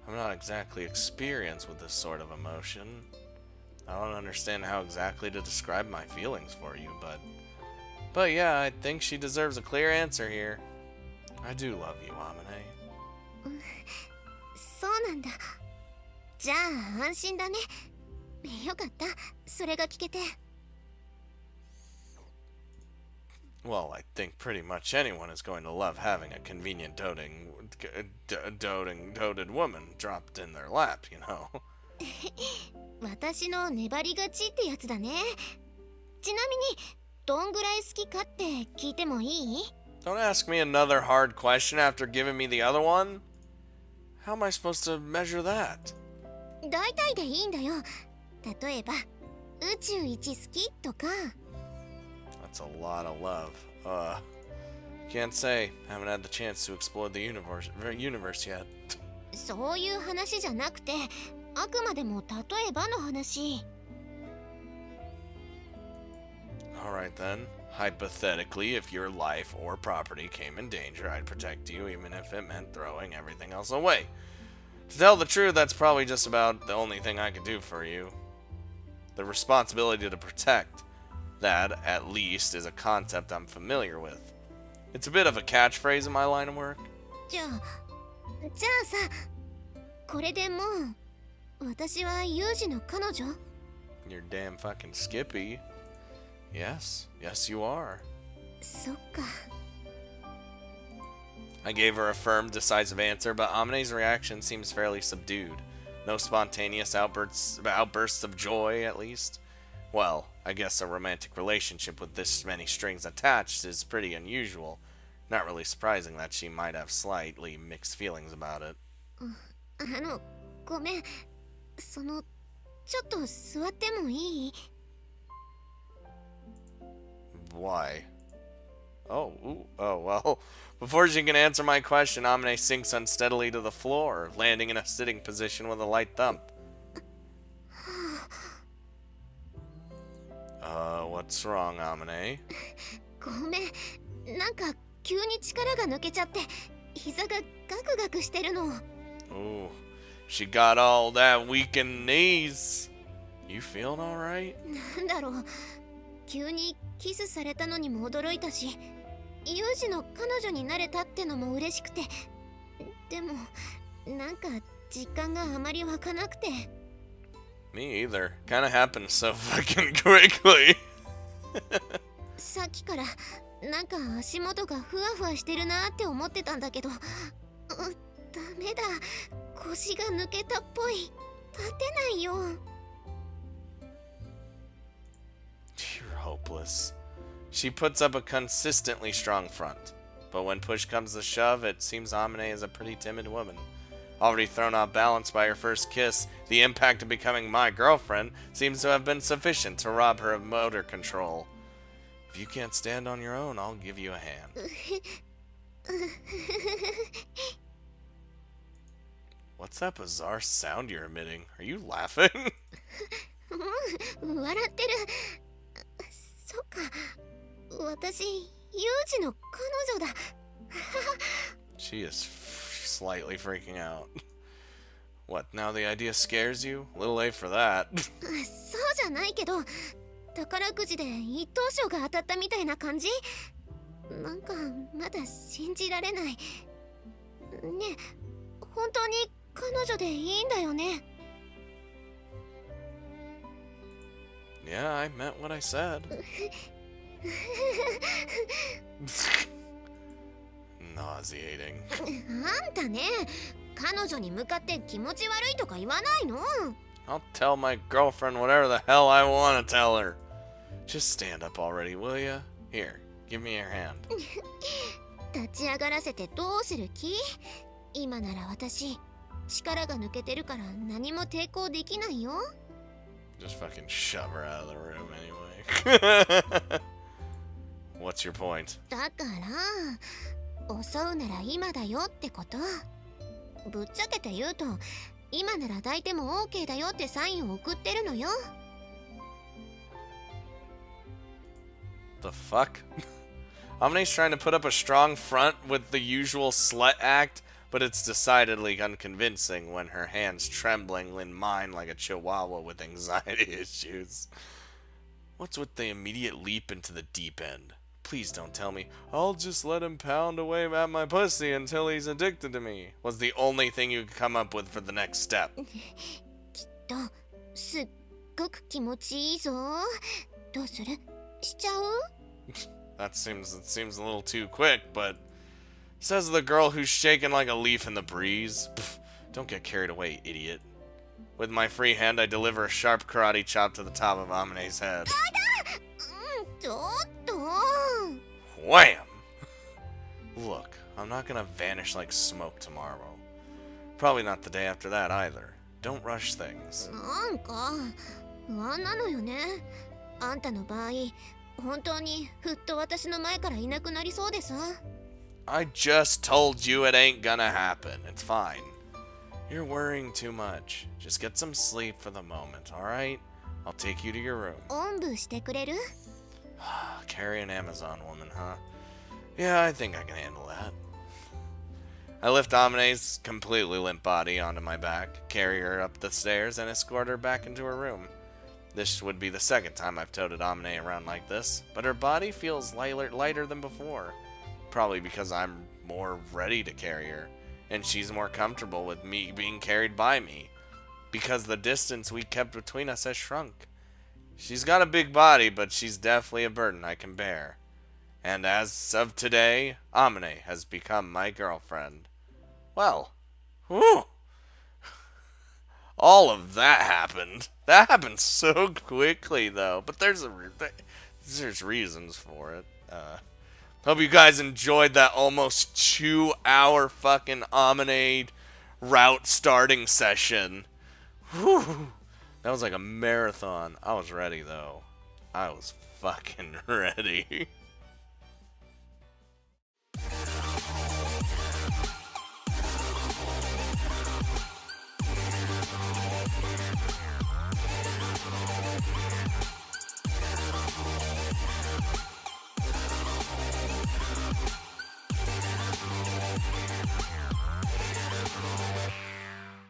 I'm not exactly experienced with this sort of emotion. I don't understand how exactly to describe my feelings for you, but yeah, I think she deserves a clear answer here. I do love you, Amane. そうなんだ。じゃあ安心だね。よかった。それが聞けて。Well, I think pretty much anyone is going to love having a convenient doted woman dropped in their lap, you know. 私の粘りがちってやつだね。ちなみに、どんぐらい好きかって聞いてもいい？ Don't ask me another hard question after giving me the other one. How am I supposed to measure that? 大体でいいんだよ。例えば、宇宙一好きとか。That's a lot of love. Can't say. Haven't had the chance to explore the universe yet. そういう話じゃなくて、あくまでも例えばの話。Alright then. Hypothetically, if your life or property came in danger, I'd protect you even if it meant throwing everything else away. To tell the truth, that's probably just about the only thing I could do for you. The responsibility to protect, that, at least, is a concept I'm familiar with. It's a bit of a catchphrase in my line of work. じゃあさ、これでもう、私はユージの彼女？ You're damn fucking Skippy. Yes, you are. そっか。I gave her a firm, decisive answer, but Amane's reaction seems fairly subdued. No spontaneous outbursts of joy, at least. Well, I guess a romantic relationship with this many strings attached is pretty unusual. Not really surprising that she might have slightly mixed feelings about it. ごめん。ちょっと座ってもいい？ Why? Oh, well. Before she can answer my question, Amane sinks unsteadily to the floor, landing in a sitting position with a light thump. What's wrong, Amane? ごめん。なんか急に力が抜けちゃって、膝がガクガクしてるの。 Ooh, she got all that weakened knees. You feeling alright? なんだろう。急にキスされたのにも驚いたし、ユージの彼女になれたってのも嬉しくて。でも、なんか実感があまり湧かなくて。Me either. Kinda happened so fucking quickly. さっきからなんか足元がふわふわしてるなって思ってたんだけど、ダメだ、腰が抜けたっぽい。立てないよ。 You're hopeless. She puts up a consistently strong front, but when push comes to shove, it seems Amane is a pretty timid woman. Already thrown off balance by her first kiss, the impact of becoming my girlfriend seems to have been sufficient to rob her of motor control. If you can't stand on your own, I'll give you a hand. What's that bizarre sound you're emitting? Are you laughing? 笑ってる。そっか、私ユージの彼女だ。 She is slightly freaking out. What, now the idea scares you? A little late for that. そうじゃないけど、宝くじで一等賞が当たったみたいな感じ。なんかまだ信じられない。ねえ、本当に彼女でいいんだよね。 Yeah, I meant what I said. Nauseating. あんたね、彼女に向かって気持ち悪いとか言わないの？ I'll tell my girlfriend whatever the hell I want to tell her. Just stand up already, will ya? Here, give me your hand. 立ち上がらせてどうする気？今なら私、力が抜けてるから何も抵抗できないよ。 Just fucking shove her out of the room anyway. What's your point? だから襲うなら今だよってこと。ぶっちゃけて言うと、今なら抱いても OK だよってサインを送ってるのよ。 The fuck? Amane's trying to put up a strong front with the usual slut act, but it's decidedly unconvincing when her hands trembling in mine like a chihuahua with anxiety issues. What's with the immediate leap into the deep end? Please don't tell me, I'll just let him pound away at my pussy until he's addicted to me, was the only thing you could come up with for the next step. きっとすっごく気持ちいいぞ。どうする？しちゃう？ It seems a little too quick, but says the girl who's shaking like a leaf in the breeze. Pff, don't get carried away, idiot. With my free hand, I deliver a sharp karate chop to the top of Amane's head. ちょっと。 Wham! Look, I'm not gonna vanish like smoke tomorrow. Probably not the day after that either. Don't rush things. なんか不安なのよね。あんたの場合、本当にふっと私の前からいなくなりそうでさ。 I just told you it ain't gonna happen. It's fine. You're worrying too much. Just get some sleep for the moment, alright? I'll take you to your room. おんぶしてくれる？ Carry an Amazon woman, huh? Yeah, I think I can handle that. I lift Amane's completely limp body onto my back, carry her up the stairs, and escort her back into her room. This would be the second time I've toted Amane around like this, but her body feels lighter than before. Probably because I'm more ready to carry her, and she's more comfortable with me being carried by me, because the distance we kept between us has shrunk. She's got a big body, but she's definitely a burden I can bear. And as of today, Amane has become my girlfriend. Well, whew! All of that happened. That happened so quickly, though. But there's reasons for it. Hope you guys enjoyed that almost 2-hour fucking Amane route starting session. Whew. That was like a marathon. I was ready, though. I was fucking ready.